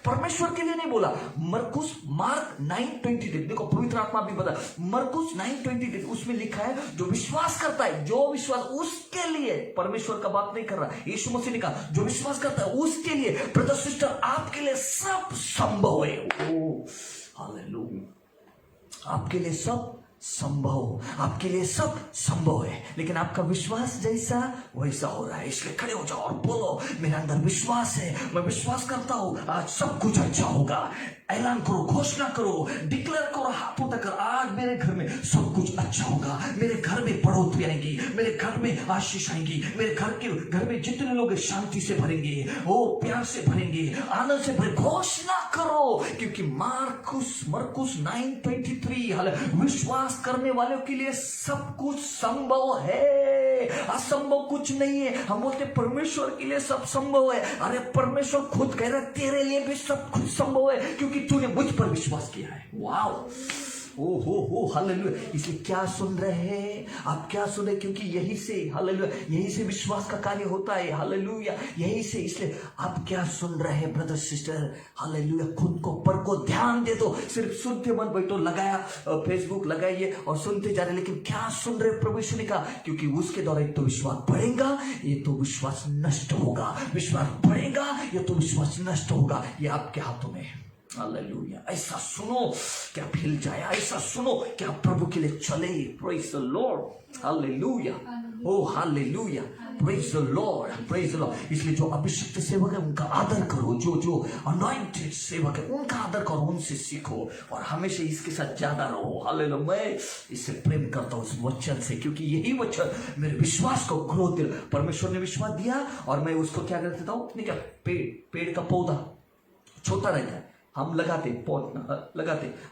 परमेश्वर के लिए नहीं बोला। मार्क 9:23, देखो पवित्र आत्मा भी बता, मरकुस 9:23 उसमें लिखा है, जो विश्वास करता है, जो विश्वास, उसके लिए, परमेश्वर का बात नहीं कर रहा, यीशु मसीह ने कहा जो विश्वास करता है उसके लिए, ब्रदर सिस्टर, आपके लिए सब संभव है। हालेलुया। आपके लिए सब संभव है, लेकिन आपका विश्वास जैसा वैसा हो रहा है। इसलिए खड़े हो जाओ और बोलो, मेरे अंदर विश्वास है, मैं विश्वास करता हूं आज सब कुछ अच्छा होगा। ऐलान करो, घोषणा करो, डिक्लेयर करो हाथ उठाकर, आज मेरे घर में सब कुछ अच्छा होगा, मेरे घर में बढ़ोतरी आएगी, मेरे घर में आशीष आएंगी, मेरे घर में जितने लोग शांति से भरेंगे, वो प्यार से भरेंगे, आनंद से भरेंगे। घोषणा करो, क्योंकि मरकुस 9:23, विश्वास करने वालों के लिए सब कुछ संभव है, असंभव कुछ नहीं है। हम बोलते परमेश्वर के लिए सब संभव है, अरे परमेश्वर खुद कह रहा है तेरे लिए भी सब कुछ संभव है, क्योंकि तूने मुझ पर विश्वास किया है। वाओ, हो हालेलुया। इसलिए क्या सुन रहे हैं आप? क्या सुन रहे? क्योंकि यही से, हालेलुया, यही से विश्वास का कार्य होता है। हालेलुया, यही से। इसलिए आप क्या सुन रहे हैं ब्रदर सिस्टर? हालेलुया। खुद को पर को ध्यान दे दो, सिर्फ सुनते मत बैठो। लगाया फेसबुक लगाइए और सुनते जा रहे, लेकिन क्या सुन रहे प्रभु यीशु ने कहा, क्योंकि उसके द्वारा एक तो विश्वास बढ़ेगा, ये तो विश्वास नष्ट होगा। विश्वास बढ़ेगा, ये तो विश्वास नष्ट होगा। ये आपके हाथों में है। हालेलुया। ऐसा सुनो कि आप हिल जाए, ऐसा सुनो कि आप प्रभु के लिए चले। Praise the Lord. Hallelujah, oh hallelujah, praise the Lord, praise the Lord. इसलिए जो अभिषिक्त सेवक है उनका आदर करो, जो अनॉइंटेड सेवक है उनका आदर करो, उनसे सीखो और हमेशा इसके साथ ज्यादा रहो। हालेलुया। मैं इससे प्रेम करता हूँ, इस वचन से, क्योंकि यही वचन मेरे विश्वास को ग्रोथ दे। परमेश्वर ने विश्वास दिया और मैं उसको क्या कर देता हूँ? नहीं क्या, पेड़ का पौधा छोटा रहता है, हम लगाते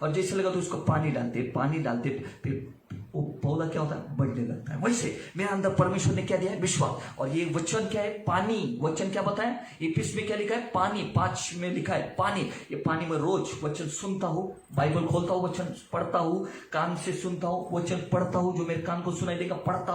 और जैसे लगाते उसको पानी डालते फिर वो पौधा क्या होता है? बढ़ने लगता है। वैसे मेरे अंदर परमेश्वर ने क्या दिया है? विश्वास। और ये वचन क्या है? पानी। वचन क्या बताया? इफिस में क्या लिखा है? पानी। 5 में लिखा है पानी। ये पानी में रोज वचन सुनता हूँ, बाइबल खोलता हूँ, वचन पढ़ता हूँ, कान से सुनता हूँ, वचन पढ़ता हूँ, जो मेरे कान को सुनाई देगा, पढ़ता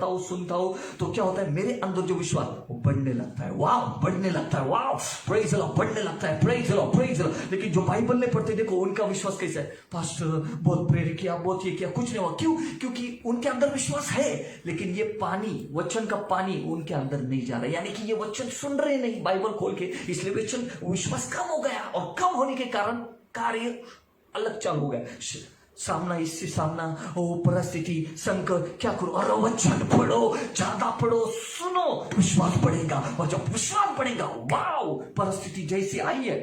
हूँ, सुनता हूँ। तो क्या होता है? मेरे अंदर जो विश्वास वो बढ़ने लगता है। वाह, बढ़ने लगता है। वाह, प्रेज द लॉर्ड, बढ़ने लगता है। Praise the Lord, praise the Lord. लेकिन जो बाइबल नहीं पढ़ते, देखो उनका विश्वास कैसा है? पास्टर बहुत प्रेरित किया, बहुत ये किया, कुछ नहीं हुआ। क्यों? क्योंकि उनके अंदर विश्वास है, लेकिन ये पानी, वचन का पानी उनके अंदर नहीं जा रहा, यानी कि ये वचन सुन रहे नहीं बाइबल खोल के, इसलिए वचन विश्वास कम हो गया और कम होने के कारण कार्य अलग चालू हो गया, सामना इससे सामना, ओ परिस्थिति, संकट, क्या करो, अरे वचन पढ़ो, ज्यादा पढ़ो, सुनो, विश्वास बढ़ेगा, और जब विश्वास बढ़ेगा, वाओ, परिस्थिति जैसी आई है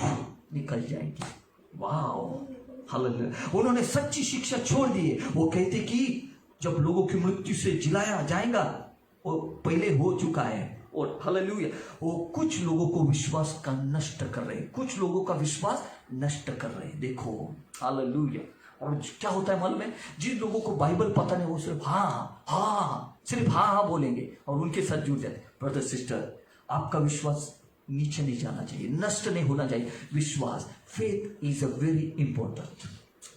निकल जाएगी। Wow, hallelujah. उन्होंने सच्ची शिक्षा छोड़ दी है। वो कहते कि जब लोगों की मृत्यु से जिलाया जाएगा, वो पहले हो चुका है। और हालेलुया, वो कुछ लोगों को विश्वास का नष्ट कर रहे, कुछ लोगों का विश्वास नष्ट कर रहे। देखो, हालेलुया। और क्या होता है मालूम है, जिन लोगों को बाइबल पता नहीं वो सिर्फ सिर्फ हाँ बोलेंगे और उनके साथ जुड़ जाते। ब्रदर सिस्टर, आपका विश्वास नीचे नहीं जाना चाहिए, नष्ट नहीं होना चाहिए। विश्वास, faith is a very important,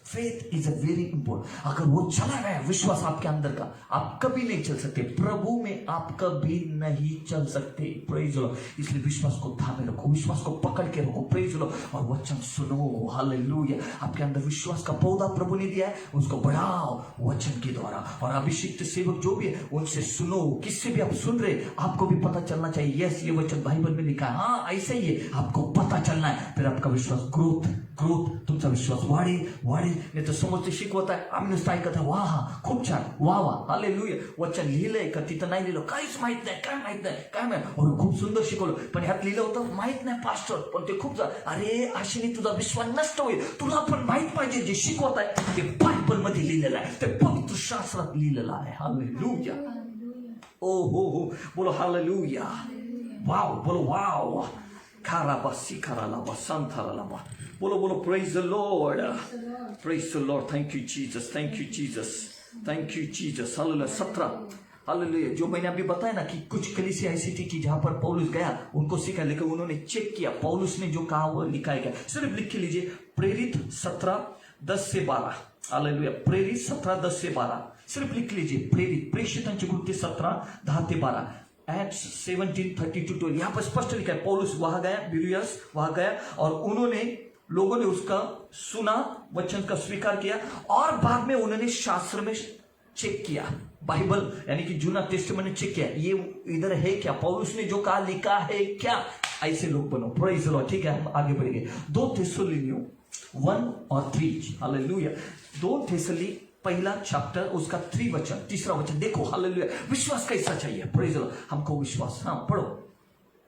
faith is a very important. अगर वो चला गया विश्वास आपके अंदर का, आप कभी नहीं चल सकते, प्रभु में आप कभी नहीं चल सकते। प्रेज लो। इसलिए विश्वास को थामे रखो, विश्वास को पकड़ के रखो। प्रेज लो और वचन सुनो। हालेलुया। आपके अंदर विश्वास का पौधा प्रभु ने दिया है, उसको बढ़ाओ वचन के द्वारा। और अभिषिक्त सेवक जो भी है उनसे सुनो, किससे भी आप सुन रहे, आपको भी पता चलना चाहिए, यस ये वचन बाइबल में लिखा है, हाँ ऐसे ही है, आपको पता चलना है। फिर आपका विश्वास ग्रोथ, तुमचा विश्वास वाढेल। नाही तर समोरचे शिकवत आहे, आम्ही नुसतं ऐकत आहे, वा खूप छान, वा हालेलुया. वचन लिहिलंय का तिथं नाही लिहिलं, काहीच माहित नाही, काय माहित, और खूप सुंदर शिकवलं, पण ह्यात लिहिलं होतं माहित नाही पास्टर, पण ते खूप अरे अशाने तुझा विश्वास नष्ट होईल. तुला पण माहित पाहिजे जे शिकवत आहे ते बायबल मध्ये लिहिलेलं आहे, ते पवित्र शास्त्रात लिहिलेलं आहे. हालेलुया. ओ हो, बोलो हालेलुया. वाव, बोलो वाव. Karabasi karalaba santaralaba. Bolo praise the Lord. Praise the Lord. Thank you Jesus. Thank you Jesus. Thank you Jesus. Hallelujah. 17. Hallelujah. जो मैंने अभी बताया ना कि कुछ कलीसिया ऐसी थी कि जहां पर पौलुस गया उनको सिखा, लेकिन उन्होंने चेक किया पौलुस ने जो कहा वो लिखा गया. सिर्फ लिख के लीजिए, प्रेरित 17:10 से 12. हालेलुया. प्रेरित 17:10 से 12. सिर्फ लिख लीजिए, प्रेरित प्रेषितांची कृत्य 17:10 ते 12. Acts 17:30-12. यहाँ पर स्पष्ट लिखा है, पौलुस वहां गया, बिलियस वहां गया, और उन्होंने लोगों ने उसका सुना, वचन का स्वीकार किया, और बाद में उन्होंने शास्त्र में चेक किया, बाइबल यानी कि जूना टेस्टामेंट में चेक किया, ये इधर है क्या, पौलुस ने जो कहा लिखा है क्या. ऐसे लोग बनो. Praise the Lord. ठीक है, हम आगे बढ़ेंगे. 2 थिस्सलुनियों 1 और 3. हालेलुया. 2 थिस्सलुनी पहला चैप्टर, उसका 3 वचन, तीसरा वचन देखो. हालेलुया. विश्वास कैसा चाहिए. Praise the Lord. हमको विश्वास. हाँ पढ़ो.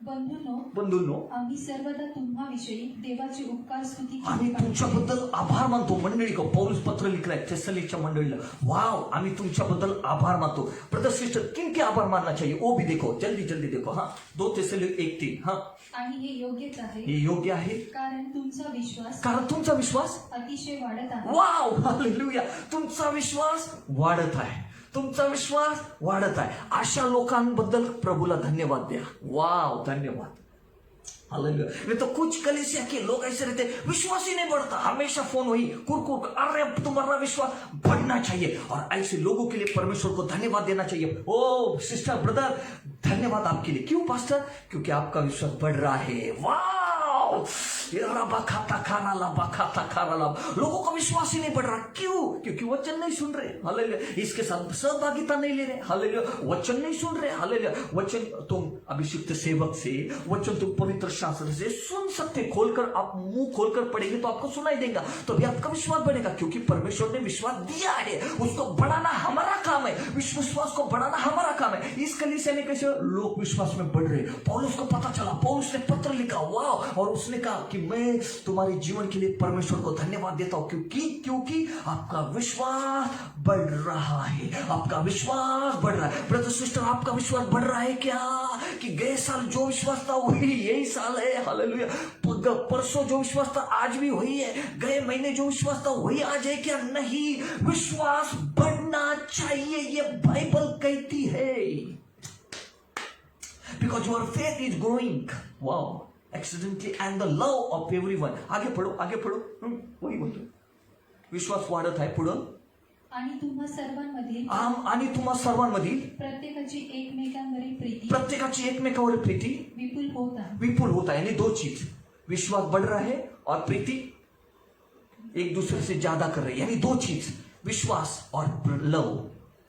बंधूंनो, आम्ही सर्वदा तुम्हाविषयी देवाची उपकार स्तुती आम्ही तुमच्याबद्दल आभार मानतो. मंडळी को पौलुस पत्र लिखलाय थेसलोनिकच्या मंडळीला. वाव, आम्ही तुमच्याबद्दल आभार मानतो. ब्रदर सिस्टर, किनके आभार मानना चाहिए वो भी देखो, जल्दी देखो. हाँ 2 थिस्सलुनी 1:3. हाँ, आणि हे योग्यच आहे, हे योग्य आहे, कारण तुमचा विश्वास अतिशय वाढत आहे. वाव, हालेलुया. तुमचा विश्वास वाढत आहे, तुमचा विश्वास वाढत आहे. अशा लोकांबद्दल प्रभूला धन्यवाद द्या. वाव, धन्यवाद. हालेलुया. नहीं तो कुछ कलीसिया के लोग ऐसे रहते, विश्वास ही नहीं बढ़ता, हमेशा फोन वही कुरकुर, अरे तुम्हारा विश्वास बढ़ना चाहिए. और ऐसे लोगों के लिए परमेश्वर को धन्यवाद देना चाहिए. ओ सिस्टर, ब्रदर, धन्यवाद आपके लिए. क्यों पास्टर? क्योंकि आपका विश्वास बढ़ रहा है. वाह, लोगों का विश्वास ही नहीं बढ़ रहा. क्यों? क्योंकि वचन नहीं सुन रहे. हालेलुया. इसके साथ सहभागिता नहीं ले रहे. हालेलुया. वचन नहीं सुन रहे. हालेलुया. वचन तुम अभिषिक्त सेवक से, वचन तुम पवित्र शास्त्र से सुन सकते. खोलकर आप मुंह खोलकर पढ़ेंगे तो आपको सुनाई देगा, तो भी आपका विश्वास बढ़ेगा. क्योंकि परमेश्वर ने विश्वास दिया है, उसको बढ़ाना हमारा काम है. विश्वास को बढ़ाना हमारा काम है. इस कलीसिया में कैसे लोग विश्वास में बढ़ रहे. पौलुस को पता चला, पौलुस ने पत्र लिखा. वाह, और उसने कहा कि मैं तुम्हारे जीवन के लिए परमेश्वर को धन्यवाद देता हूं, क्योंकि आपका विश्वास बढ़ रहा है. आपका विश्वास बढ़ रहा है. ब्रदर सिस्टर, आपका विश्वास बढ़ रहा है क्या? कि गए साल जो विश्वास था वही यही साल है. हालेलुया. परसों जो विश्वास था आज भी वही है. गए महीने जो विश्वास था वही आज है क्या? नहीं, विश्वास बढ़ना चाहिए, ये बाइबल कहती है. Because your faith is growing. Wow. Accidentally and the love of everyone. आगे पढ़ो. वही बोलतो. विश्वास वाढत आहे. पुढं, आणि तुम्हा सर्वांमधील प्रत्येकाची एकमेकांवरील प्रीती विपुल होता है. यानी 2 चीज, विश्वास बढ़ रहा है और प्रीति एक दूसरे से ज्यादा कर रहे हैं. यानी 2 चीज, विश्वास और लव,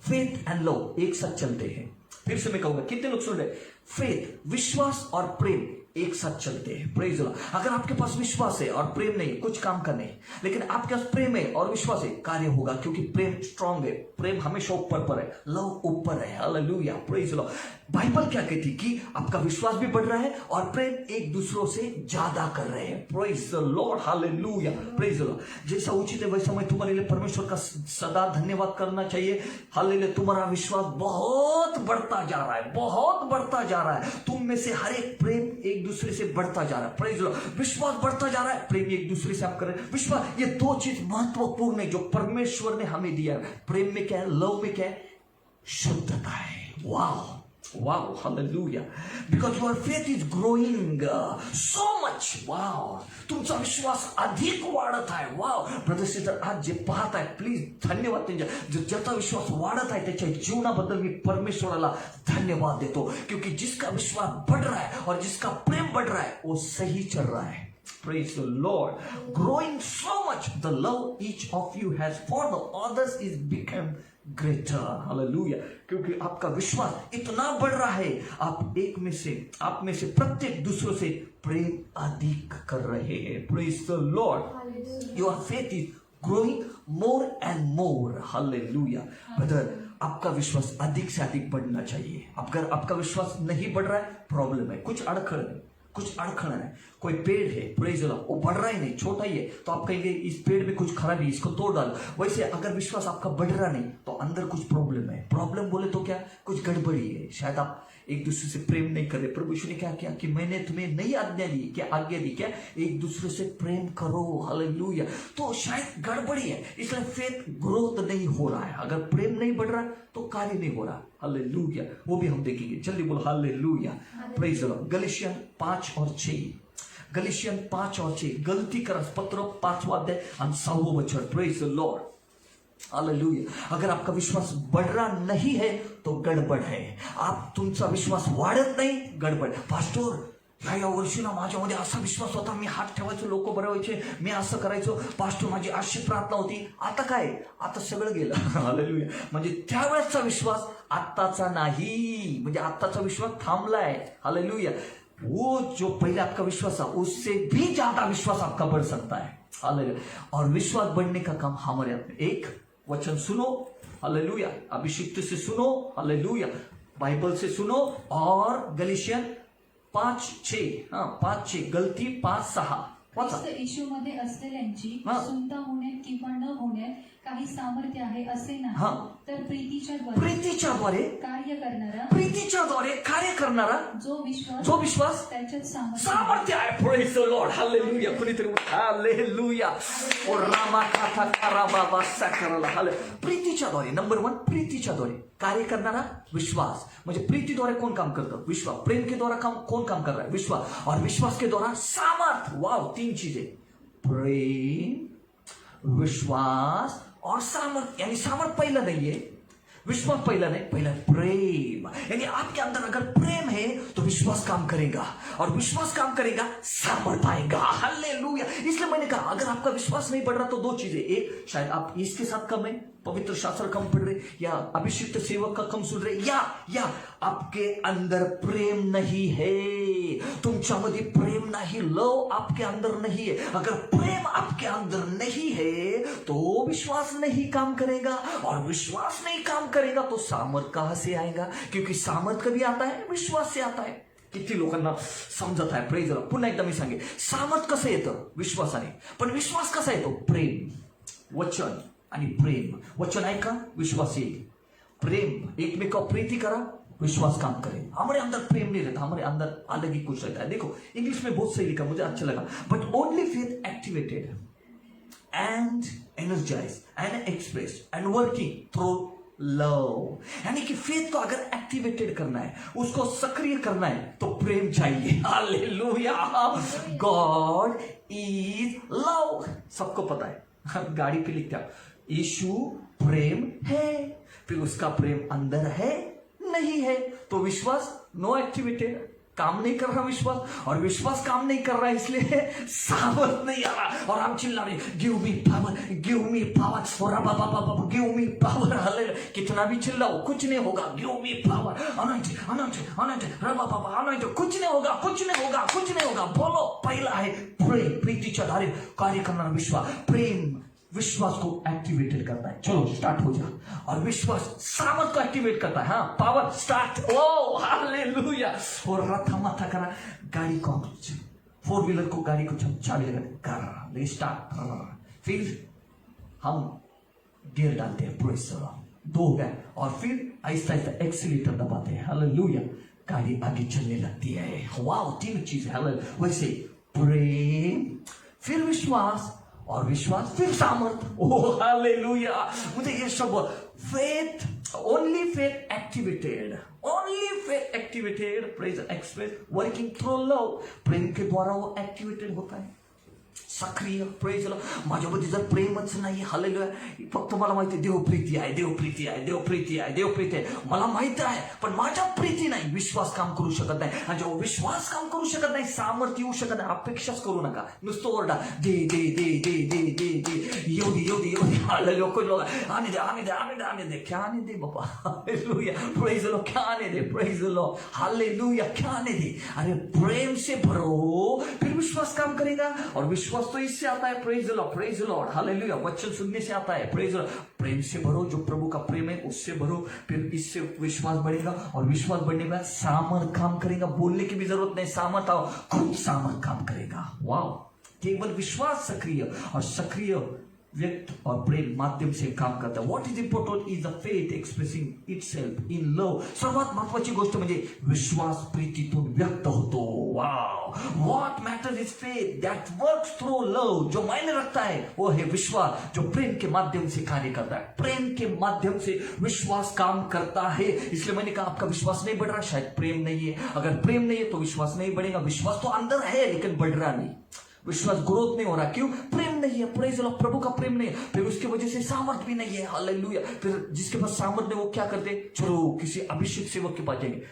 फेथ एंड लव एक साथ चलते हैं. फिर से मैं कहूंगा, कितने लोग सुन रहे? फेथ, विश्वास और प्रेम एक साथ चलते हैं। Praise the Lord. अगर आपके पास विश्वास है और प्रेम नहीं, कुछ काम का नहीं, लेकिन आपके पास प्रेम है और विश्वास है, कार्य होगा, क्योंकि प्रेम स्ट्रांग है। प्रेम हमेशा ऊपर पर है, लव ऊपर है। Hallelujah, praise the Lord. Bible क्या कहती कि आपका विश्वास भी बढ़ रहा है और प्रेम एक दूसरों से ज्यादा कर रहे हैं। Praise the Lord, hallelujah, praise the Lord. जैसा उचित है वैसा मैं तुम्हारे लिए परमेश्वर का सदा धन्यवाद करना चाहिए। हालेलुया, तुम्हारा विश्वास बहुत बढ़ता जा रहा है, बहुत बढ़ता जा रहा है। तुम में से हर एक प्रेम एक दूसरे से बढ़ता जा रहा है। Praise the Lord. विश्वास बढ़ता जा रहा है, प्रेम एक दूसरे से आप कर रहे हैं। विश्वास, ये दो चीज महत्वपूर्ण है जो परमेश्वर ने हमें दिया है। प्रेम में क्या है, लव में क्या है, शुद्धता है। वाह wow, hallelujah, because your faith is growing so much. wow, तुमचा विश्वास अधिक वाढत आहे. वाव ब्रदर सिस्टर, आज जे पाहत आहे प्लीज धन्यवाद त्यांच्या, ज्याचा विश्वास वाढत आहे त्याच्या जीवनाबद्दल मी परमेश्वराला धन्यवाद देतो, क्योंकि जिसका विश्वास बढ़ रहा है और जिसका प्रेम बढ़ रहा है वो सही चल रहा है. Praise the Lord. Growing so much, the love each of you has for the others is become greater. Hallelujah. क्योंकि आपका विश्वास इतना बढ़ रहा है, आप में से प्रत्येक दूसरों से प्रेम अधिक कर रहे हैं. Praise the Lord. Your faith is growing more and more. Hallelujah. Brother, आपका विश्वास अधिक से अधिक बढ़ना चाहिए. अगर आपका विश्वास नहीं बढ़ रहा है, प्रॉब्लम है, कुछ अड़खड़ है. कोई पेड़ है, प्रेज द लॉर्ड, वो बढ़ रहा ही नहीं, छोटा ही है, तो आप कहेंगे इस पेड़ में कुछ खराबी है, इसको तोड़ डालो. वैसे अगर विश्वास आपका बढ़ रहा नहीं तो अंदर कुछ प्रॉब्लम है. प्रॉब्लम बोले तो क्या, कुछ गड़बड़ी है. शायद आप एक दूसरे से प्रेम नहीं कर रहे. प्रभु यीशु ने क्या किया कि मैंने तुम्हें नई आज्ञा दी, क्या एक दूसरे से प्रेम करो. हालेलुया. तो शायद गड़बड़ी है, इसलिए फेथ ग्रोथ नहीं हो रहा है. अगर प्रेम नहीं बढ़ रहा है तो कार्य नहीं हो रहा. हालेलुया. वो भी हम देखेंगे. जल्दी बोलो hallelujah. Praise the Lord. Galatian 5 और 6. गलातियन 5 और 6. गलती कर पत्र 5वां अध्याय आणि 6वं वचन. Praise the Lord. हालेलुया. अगर आपका विश्वास बढ़ रहा नहीं है तो गडबड है. तुमचा विश्वास वाढत नाही, गडबड. पास्टर, या वर्षी ना माझ्यामध्ये असा विश्वास होता, मी हात ठेवायचो, लोक बरे व्हायचे, मी असं करायचो. पास्टर, माझी अशी प्रार्थना होती. आता काय, आता सगळं गेलं. हालेलुया. म्हणजे त्यावेळेसचा विश्वास आत्ताचा नाही, म्हणजे आत्ताचा विश्वास थांबलाय. हालेलुया. वो जो पहले आपका विश्वास था उससे भी ज्यादा विश्वास आपका बढ़ सकता है. हालेलुया. और विश्वास बढ़ने का काम हमारे हाथ में. एक वचन सुनो, हालेलुया, अभिषिक्त से सुनो, हालेलुया, बाइबल से सुनो. और गलातियन 5:6, 5:6, गलती 5:6 वाचा. येशूमध्ये असलेल्यांची सुनता होण्यात किंवा न होण्यात काही सामर्थ्य आहे असे नाही, तर प्रीतीच्या द्वारे कार्य करणारा जो विश्वास त्याच्यात सामर्थ्य आहे. Praise the Lord. हालेलुया. कुणीतरी हालेलुया. ओ रामा काथा कराबाबा सकरला. हालेलुया. प्रीतीच्या द्वारे, नंबर 1, प्रीतीच्या द्वारे कार्य करणारा विश्वास. म्हणजे प्रीति द्वारे कौन काम करता, विश्वास. प्रेम के द्वारा कौन काम कर रहा है, विश्वास. और विश्वास के द्वारा सामर्थ्य. वाव, 3 चीजें, प्रेम, विश्वास और सामर्थ्य. यानी सामर्थ्य पहला नहीं है, विश्वास पहला नहीं, पहला प्रेम. यानी आपके अंदर अगर प्रेम है तो विश्वास काम करेगा, और विश्वास काम करेगा, सामर्थ्य आएगा. हालेलुया. इसलिए मैंने कहा अगर आपका विश्वास नहीं बढ़ रहा तो 2 चीजें. एक, शायद आप इसके साथ कम है, पवित्र शास्त्र कम पढ़ रहे, या अभिषिक्त सेवक का कम सुन रहे, या आपके अंदर प्रेम नहीं है, तुमच्यामध्ये प्रेम नहीं, लव आपके अंदर नहीं है. अगर प्रेम आपके अंदर नहीं है तो विश्वास नहीं काम करेगा, और विश्वास नहीं काम करेगा तो सामर्थ कहां से आएगा, क्योंकि सामर्थ कभी आता है, विश्वास से आता है. किती लोकांना समजत आहे. Praise the Lord. पुन्हा एकदा मी सांगे, सामर्थ कसं येतं, विश्वासाने. पण विश्वास कसा येतो, प्रेम, वचन आणि प्रेम. वचन ऐका, विश्वास येईल. प्रेम, एकमेकावर प्रीति करा, विश्वास काम करे. हमारे अंदर प्रेम नहीं रहता, हमारे अंदर अलग ही कुछ रहता है. देखो इंग्लिश में बहुत सही लिखा, मुझे अच्छा लगा. But only faith activated and energise and express and working through love. यानी कि फेथ को अगर एक्टिवेटेड करना है, उसको सक्रिय करना है तो प्रेम चाहिए. हालेलुया. God is love. सबको पता है, गाड़ी पे लिखते हैं यीशु प्रेम है, फिर उसका प्रेम अंदर है नहीं है तो विश्वास नो एक्टिवेटेड. काम नहीं कर रहा विश्वास, और विश्वास काम नहीं कर रहा इसलिए सामर्थ नहीं आ रहा, और हम चिल्ला रहे give me power, give me power, और बाबा गिव मी पावर। हालेलुया, कितना भी चिल्लाओ कुछ नहीं होगा। Give me power, anointed anointed anointed, बाबा अनॉइंटेड, कुछ नहीं होगा, कुछ नहीं होगा, कुछ नहीं होगा। बोलो, पहला है प्रेम, प्रीतिच्या आधारे कार्य करना विश्वास। प्रेम विश्वास को एक्टिवेटेड करता है। चलो स्टार्ट हो जा। और विश्वास सामर्थ को एक्टिवेट करता है। हाँ, पावर स्टार्ट। ओ हालेलुया। और रथा माथा करा, गाड़ी को, फोर व्हीलर को, गाड़ी को चाबी लगा कर स्टार्ट, फिर हम गियर डालते हैं, प्रेस दो हो गए, और फिर आहिस्ता आहिस्ता एक्सीलेटर दबाते हैं। हालेलुया, गाड़ी आगे चलने लगती है। वाह, तीन चीज है। वैसे प्रेम, फिर विश्वास, और विश्वास फिर सामर्थ। Oh hallelujah. मुझे ये सब faith, only faith activated, only faith activated, praise express working through love. प्रेम के द्वारा वो एक्टिवेटेड होता है, सक्रिय। Praise love. माझ्यामध्ये जर प्रेमच नाही, हालेलुया, फक्त मला माहिती देवप्रीती आहे, देवप्रीती आहे, देवप्रीती आहे, देवप्रीती आहे, मला माहिती आहे, पण माझ्या प्रीती नाही, विश्वास काम करू शकत नाही। आणि जेव्हा विश्वास काम करू शकत नाही, सामर्थ्य येऊ शकत नाही, अपेक्षाच करू नका, नुसतं ओरडा दे दे दे दे दे दे दे, येऊ दे येऊ दे येऊ दे। हालेलुया, कोई लोग आने दे आने दे आने दे आने दे, क्या आने दे बाबा। हालेलुया, प्रेज लव, क्या आने दे, प्रेज लव, हालेलुया, क्या आने दे। अरे प्रेम से भरो, फिर विश्वास काम करेगा, और विश्वास तो इससे आता है, praise Lord, praise Lord, hallelujah, वचन सुनने से आता है, प्रेज लॉर्ड। प्रेम से भरो, जो प्रभु का प्रेम है उससे भरो, फिर इससे विश्वास बढ़ेगा, और विश्वास बढ़ने के बाद सामर्थ काम करेगा। बोलने की भी जरूरत नहीं, सामर्थ आओ, खुद सामर्थ काम करेगा। वाह, केवल विश्वास सक्रिय, और सक्रिय व्यक्त और प्रेम माध्यम से काम करता है। What is important is the faith expressing itself in love. सर्वात महत्वाची गोष्ट म्हणजे विश्वास प्रीतीतून व्यक्त होतो। Wow, what matters is faith that works through love. जो मायने रखता है वो है विश्वास, जो प्रेम के माध्यम से कार्य करता है। प्रेम के माध्यम से विश्वास काम करता है। इसलिए मैंने कहा आपका विश्वास नहीं बढ़ रहा, शायद प्रेम नहीं है। अगर प्रेम नहीं है तो विश्वास नहीं बढ़ेगा। विश्वास तो अंदर है लेकिन बढ़ रहा नहीं, विश्वास ग्रोथ नहीं हो रहा। क्यों? प्रेम नहीं है, प्रेज लॉर्ड, प्रभु का प्रेम नहीं है, फिर उसकी वजह से सामर्थ भी नहीं है। हालेलुया। फिर जिसके पास सामर्थ नहीं वो क्या करते, चलो किसी अभिषेक सेवक के पास जाएंगे,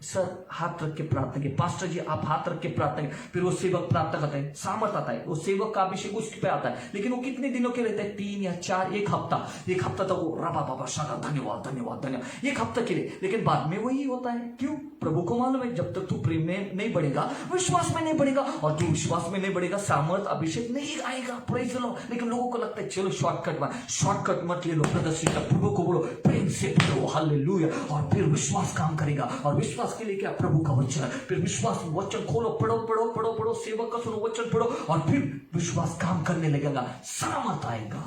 सर हाथ रख के प्रार्थना के, पास्टर जी आप हाथ रख के प्रार्थना के, फिर वो सेवक प्रार्थना करता है, सामर्थ आता है, वो सेवक का अभिषेक उसके पे आता है। लेकिन वो कितने दिनों के रहता है, 3 या 4, एक हफ्ता तक वो रबा बाबा शादा धन्यवाद धन्यवाद धन्यवाद, एक हफ्ता के लिए। लेकिन बाद में वही होता है। क्यों? प्रभु को मालूम है जब तक तू प्रेम में नहीं बढ़ेगा, विश्वास में नहीं बढ़ेगा, और जो विश्वास में नहीं बढ़ेगा सामर्थ अभिषेक नहीं आएगा। प्रेज लो। लेकिन लोगों को लगता है चलो शॉर्टकट मत ले लो, प्रदर्शित प्रभु को बोलो प्रेम से पढ़ो, हालेलुया, और फिर विश्वास काम करेगा। और विश्वास के लिए क्या? प्रभु का वचन। फिर विश्वास वचन खोलो, पढ़ो पढ़ो पढ़ो पढ़ो, सेवक का सुनो, वचन पढ़ो, और फिर विश्वास काम करने लगेगा, सामर्थ आएगा।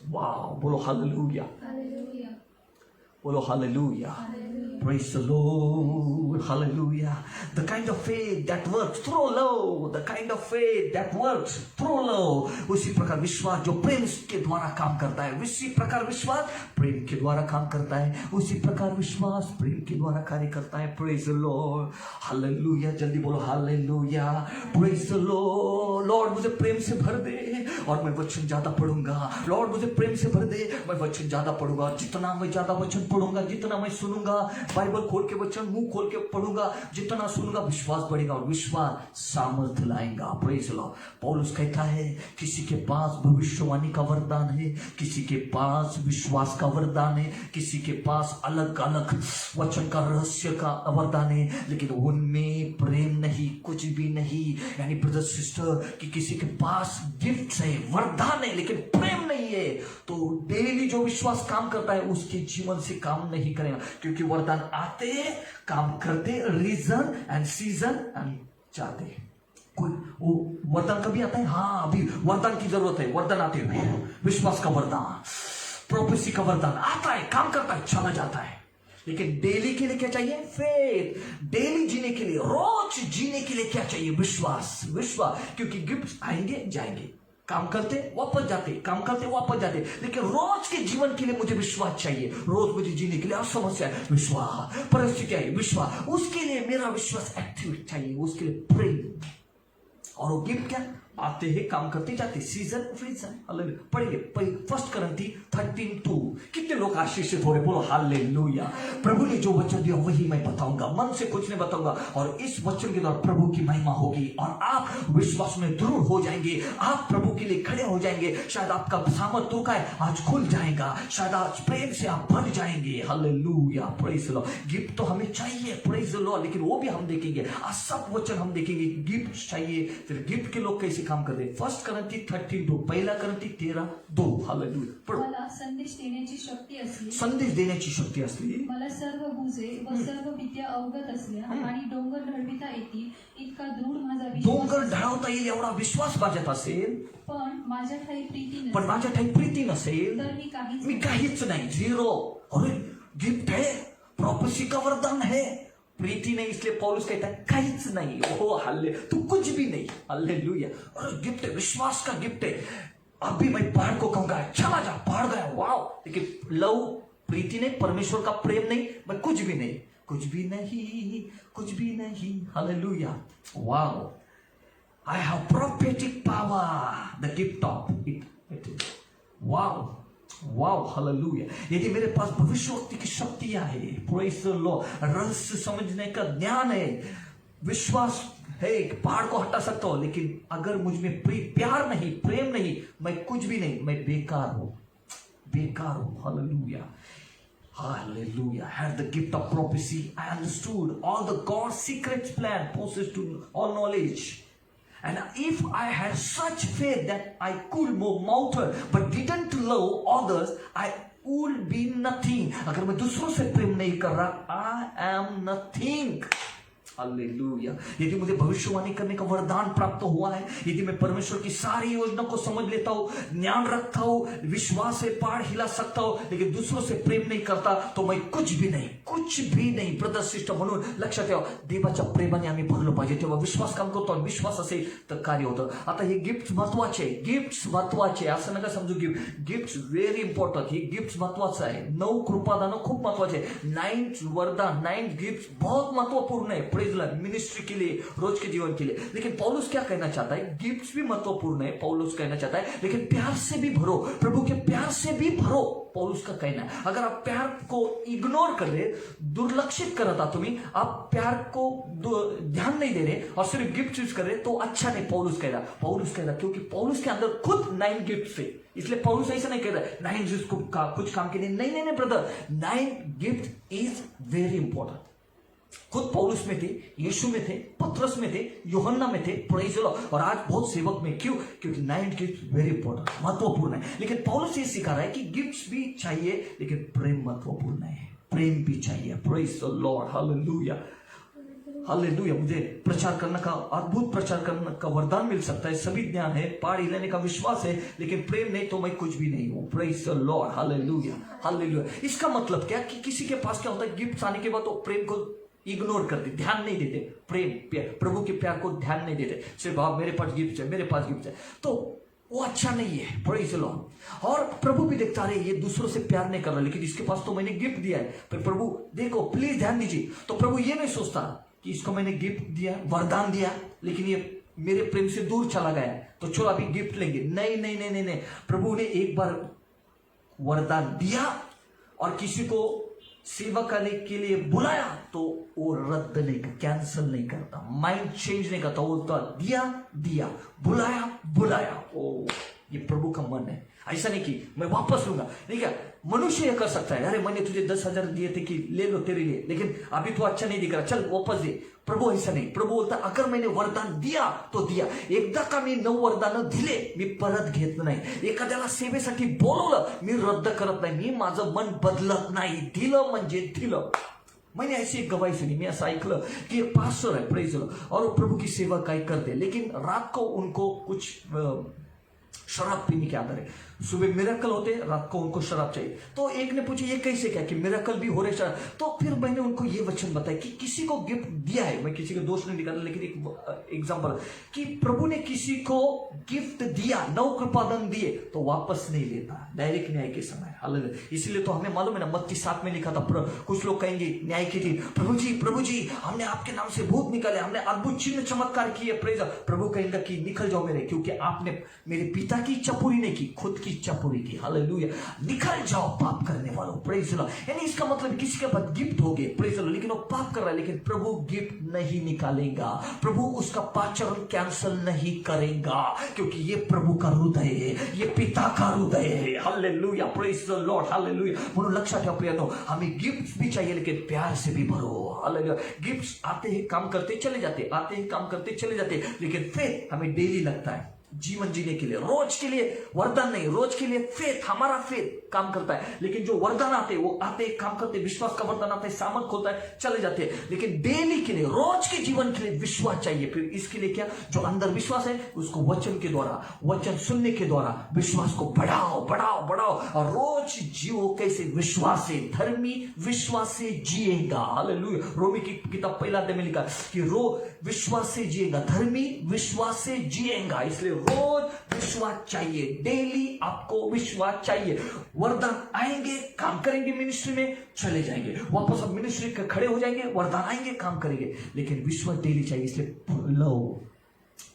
वाह, बोलो हालेलुया, बोलो hallelujah, praise the Lord, hallelujah. The kind of faith that works through love, the kind of faith that works through love. उसी प्रकार विश्वास जो प्रेम के द्वारा काम करता है, उसी प्रकार विश्वास प्रेम के द्वारा काम करता है, उसी प्रकार विश्वास प्रेम के द्वारा कार्य करता है। Praise the Lord, hallelujah, जल्दी बोलो hallelujah, praise the Lord। Lord मुझे प्रेम से भर दे और मैं वचन ज्यादा पढ़ूंगा। लॉर्ड मुझे प्रेम से भर दे, मैं वचन ज्यादा पढ़ूंगा। जितना मैं ज्यादा वचन पढ़ूंगा, जितना मैं सुनूंगा, बाइबल खोल के वचन मुंह खोल के पढ़ूंगा, जितना सुनूंगा विश्वास बढ़ेगा, और विश्वास सामर्थ लाएगा। Praise Lord. पौलुस कहता है किसी के पास भविष्यवाणी का वरदान है, किसी के पास विश्वास का वरदान है, किसी के पास अलग अलग वचन का रहस्य का वरदान है, लेकिन उनमें प्रेम नहीं, कुछ भी नहीं। यानी ब्रदर सिस्टर कि किसी के पास गिफ्ट है, वरदान है, लेकिन प्रेम नहीं है, तो डेली जो विश्वास काम करता है उसके जीवन से काम नहीं करेगा। क्योंकि वरदान आते काम करते, रीजन एंड सीजन एंड जाते। कोई वो वरदान कभी आता है, हाँ अभी वरदान की जरूरत है, वरदान आते हुए विश्वास का वरदान, प्रोफेसी का वरदान आता है, काम करता है, चला जाता है। लेकिन डेली के लिए क्या चाहिए? फेथ। डेली जीने के लिए, रोज जीने के लिए क्या चाहिए? विश्वास। विश्वास, क्योंकि गिफ्ट आएंगे जाएंगे, काम करते वापस जाते, काम करते वापस जाते, लेकिन रोज के जीवन के लिए मुझे विश्वास चाहिए। रोज मुझे जीने के लिए और समस्या है, विश्वास, परिस्थिति है, विश्वास, उसके लिए मेरा विश्वास एक्टिव चाहिए, उसके लिए प्रेम। और वो गिफ्ट क्या? आते हैं, काम करते जाते, सीजन रीजन। हालेलुया। पढ़िए 1 Corinthy 13:2। कितने लोग आशीषित हो रहे, बोलो हालेलुया। प्रभु ने जो वचन दिया वही मैं बताऊंगा, मन से कुछ नहीं बताऊंगा, और इस वचन के द्वारा प्रभु की महिमा होगी और आप विश्वास में दृढ़ हो जाएंगे, आप प्रभु के लिए खड़े हो जाएंगे। शायद आपका सामर्थ तो का है आज खुल जाएगा, शायद आज प्रेम से आप भर जाएंगे। Hallelujah, praise the Lord. Gift तो हमें चाहिए, प्रेज द लॉर्ड, लेकिन वो भी हम देखेंगे, आज सब वचन हम देखेंगे। गिफ्ट चाहिए, फिर गिफ्ट के लोग कैसे काम करते हैं। 1 Corinthy 13:2, 1 Corinthy 13:2। हालेलुया। मला संदेश देण्याची शक्ती असली, संदेश देण्याची शक्ती असली, मला सर्व बुजे व सर्व विद्या अवगत असल्या आणि डोंगर ढळविता येतील इतका दृढ माझा डोंगर विश्वास, ढळवता येईल एवढा विश्वास माझ्यात असेल, पण माझ्या ठाई प्रीती पण नसेल माझ्या ठाई प्रीती नसेल तर मी काहीच नहीं, जीरो। अरे गिफ्ट है, प्रोफेसी का वरदान है, प्रीति नहीं, इसलिए पौलुस कहता है काहीच नहीं। ओ हल्ले, तू कुछ भी नहीं। हालेलुया। और गिफ्ट है, विश्वास का गिफ्ट है। अभी मैं पहाड़ को कहूंगा चला जा, पहाड़ गया, वाव। लेकिन लव, प्रीति नहीं, परमेश्वर का प्रेम नहीं, मैं कुछ भी नहीं, कुछ भी नहीं, कुछ भी नहीं। Hallelujah, wow. I have prophetic power, the gift of it. Wow. Wow, hallelujah. यदि मेरे पास भविष्यवक्ति की शक्तियां है, प्रेज द लॉर्ड, रहस्य समझने का ज्ञान है, विश्वास है, पहाड़ को हटा सकता हूं, लेकिन अगर मुझ में प्यार नहीं, प्रेम नहीं, मैं कुछ भी नहीं, मैं बेकार हूं, बेकार हूं। Hallelujah, Hallelujah. Had the gift of prophecy, I understood all the God's secret plan, possessed to all knowledge. And if I had such faith that I could move mountain, but didn't love others, I would be nothing. अगर मैं दूसरों से प्रेम नहीं कर रहा, I am nothing. Hallelujah. यदि मुझे भविष्यवाणी करने का वरदान प्राप्त हुआ है, यदि मैं परमेश्वर की सारी योजना को समझ लेता हूं, ज्ञान रखता हूं, विश्वास से पहाड़ हिला सकता हूं, लेकिन दूसरों से प्रेम नहीं करता, तो मैं कुछ भी नहीं, कुछ भी नाही। ब्रदर सिस्टर, म्हणून लक्षात ठेवा, देवाच्या प्रेमाने आम्ही भरलो पाहिजे, तेव्हा विश्वास काम करतो, आणि विश्वास असेल तर कार्य होतं। आता हे गिफ्ट महत्वाचे, गिफ्ट महत्वाचे, असं नका समजू। गिफ्ट व्हेरी इम्पॉर्टंट, हे गिफ्ट महत्वाचं आहे। 9 कृपादानं खूप महत्वाचे, 9 वरदान, 9 गिफ्ट बहुत महत्वपूर्ण है मिनिस्ट्री के लिए, रोज के जीवन के लिए। लेकिन पौलुस क्या कहना चाहता है, गिफ्ट्स भी महत्वपूर्ण है, पौलुस कहना चाहता है, लेकिन प्यार से भी भरो, प्रभु के प्यार से भी भरो, पौलुस का कहना है। अगर आप प्यार को इग्नोर कर रहे, दुर्लक्षित कर रहा तुम्ही, आप प्यार को ध्यान नहीं दे रहे और सिर्फ गिफ्ट यूज कर रहे, तो अच्छा नहीं। पौलुस कह रहा, क्योंकि पौलुस के अंदर खुद 9 गिफ्ट है, इसलिए पौलुस ऐसा नहीं कह रहा 9 गिफ्ट कुछ काम के लिए, नहीं brother, 9 gift is very important. खुद पौलुस में थे, यीशु में थे, पत्रस में थे, यूहन्ना में थे, प्रेज द लॉर्ड, और आज बहुत सेवक में। क्यों? क्योंकि 9 गिफ्ट वेरी इंपॉर्टेंट, महत्वपूर्ण है। लेकिन पौलुस ये सिखा रहा है कि गिफ्ट्स भी चाहिए, लेकिन प्रेम महत्वपूर्ण है, प्रेम भी चाहिए। Praise the Lord, hallelujah, hallelujah. मुझे प्रचार करने का, अद्भुत प्रचार करने का वरदान मिल सकता है, सभी ज्ञान है, पहाड़ हिलाने का विश्वास है, लेकिन प्रेम नहीं तो मैं कुछ भी नहीं हूं। Praise the Lord, hallelujah, hallelujah. इसका मतलब क्या कि किसी के पास क्या होता है, गिफ्ट आने के बाद तो प्रेम को इग्नोर करते, ध्यान नहीं देते, प्रेम प्रभु के प्यार को ध्यान नहीं देते, सिर्फ आप मेरे पास गिफ्ट है, मेरे पास गिफ्ट है, तो वो अच्छा नहीं है। Praise the Lord. और प्रभु भी देखता रहे, ये दूसरों से प्यार नहीं कर रहा, लेकिन इसके पास तो मैंने गिफ्ट दिया है, फिर प्रभु देखो प्लीज ध्यान दीजिए। तो प्रभु ये नहीं सोचता कि इसको मैंने गिफ्ट दिया, वरदान दिया, लेकिन ये मेरे प्रेम से दूर चला गया, तो चलो अभी गिफ्ट लेंगे। नहीं नहीं नहीं नहीं नहीं, प्रभु ने एक बार वरदान दिया और किसी को सेवा करने के लिए बुलाया, तो वो रद्द नहीं, कैंसिल नहीं करता, माइंड चेंज नहीं करता, वो तो दिया, बुलाया। ओ, ये प्रभु का मन है। ऐसा नहीं कि मैं वापस लूंगा, नहीं क्या मनुष्य यह कर सकता है, अरे मैंने तुझे 10,000 दिए थे कि ले लो तेरे लिए, लेकिन अभी तो अच्छा नहीं दिख रहा, चल वापस दे। प्रभू ऐसा नहीं, प्रभू बोलता अगर मैंने वरदान दिया तो दिया, एकदा का मी 9 वरदान दिले, मी परत घेत नाही, एखाद्याला सेवेसाठी बोलवलं, मी रद्द करत नाही, मी माझं मन बदलत नाही, दिलं म्हणजे दिलं। मैंने ऐसी एक गवाही सुनी, मैं ऐसा ऐकलं कि एक पास्टर है, प्रेज द लॉर्ड, और वो प्रभु की सेवा काय करते, लेकिन रात को उनको कुछ शराब पीने की आदत है, सुबह मिरेकल होते, रात को उनको शराब चाहिए। तो एक ने पूछा ये कैसे, क्या कि मिरेकल भी हो रहे शराब। तो फिर मैंने उनको ये वचन बताया कि किसी को गिफ्ट दिया है, मैं किसी को दोष नहीं निकाला, लेकिन एक एग्जांपल कि प्रभु ने किसी को गिफ्ट दिया, 9 कृपादान दिए, तो वापस नहीं लेता, डायरेक्ट न्याय के समय हालेलुया। इसलिए तो हमें मालूम है ना, मत्ती 7 में लिखा था, कुछ लोग कहेंगे न्याय के दिन, प्रभु जी हमने आपके नाम से भूत निकाले, हमने अद्भुत चिन्ह चमत्कार किए, प्रेज। प्रभु कहेगा कि निकल जाओ मेरे, क्योंकि आपने मेरे पिता की इच्छा पूरी नहीं की, खुद की इच्छा पूरी की। हालेलुया। निकल जाओ पाप करने वालों, प्रेज लो। यानी इसका मतलब किसी के पास गिफ्ट हो गए, प्रेज लो, लेकिन वो पाप कर रहा है, लेकिन प्रभु गिफ्ट नहीं निकालेगा, प्रभु उसका पाचरण कैंसिल नहीं करेगा, क्योंकि ये प्रभु का हृदय है, ये पिता का हृदय है। Hallelujah, praise the Lord, hallelujah. म्हणून लक्षात ठेवा प्रियानो, हमें गिफ्ट भी चाहिए, लेकिन प्यार से भी भरो। हालेलुया। गिफ्ट्स आते हैं, काम करते चले जाते, आते हैं, काम करते चले जाते, लेकिन फेथ हमें डेली लगता है, जीवन जीने के लिए, रोज के लिए वरदान नहीं, रोज के लिए फेथ, हमारा फेथ काम करता है। लेकिन जो वरदान आते हैं वो आते हैं, काम करते, विश्वास का वरदान आता है, सामर्थ होता है, चले जाते हैं। लेकिन डेली के लिए, रोज के जीवन के लिए विश्वास चाहिए। फिर इसके लिए क्या, जो अंदर विश्वास है उसको वचन के द्वारा, वचन सुनने के द्वारा विश्वास को बढ़ाओ बढ़ाओ बढ़ाओ, और रोज जियो। कैसे? विश्वास से। धर्मी विश्वास से जिएगा। हालेलुया। रोमी की किताब पहला अध्याय में लिखा कि विश्वास से जिएगा, धर्मी विश्वास से जिएगा। इसलिए रोज विश्वास चाहिए, डेली आपको विश्वास चाहिए। वरदान आएंगे, काम करेंगे, मिनिस्ट्री में चले जाएंगे, वापस अब मिनिस्ट्री के खड़े हो जाएंगे, वरदान आएंगे, काम करेंगे, लेकिन विश्वास डेली चाहिए। इसलिए लो,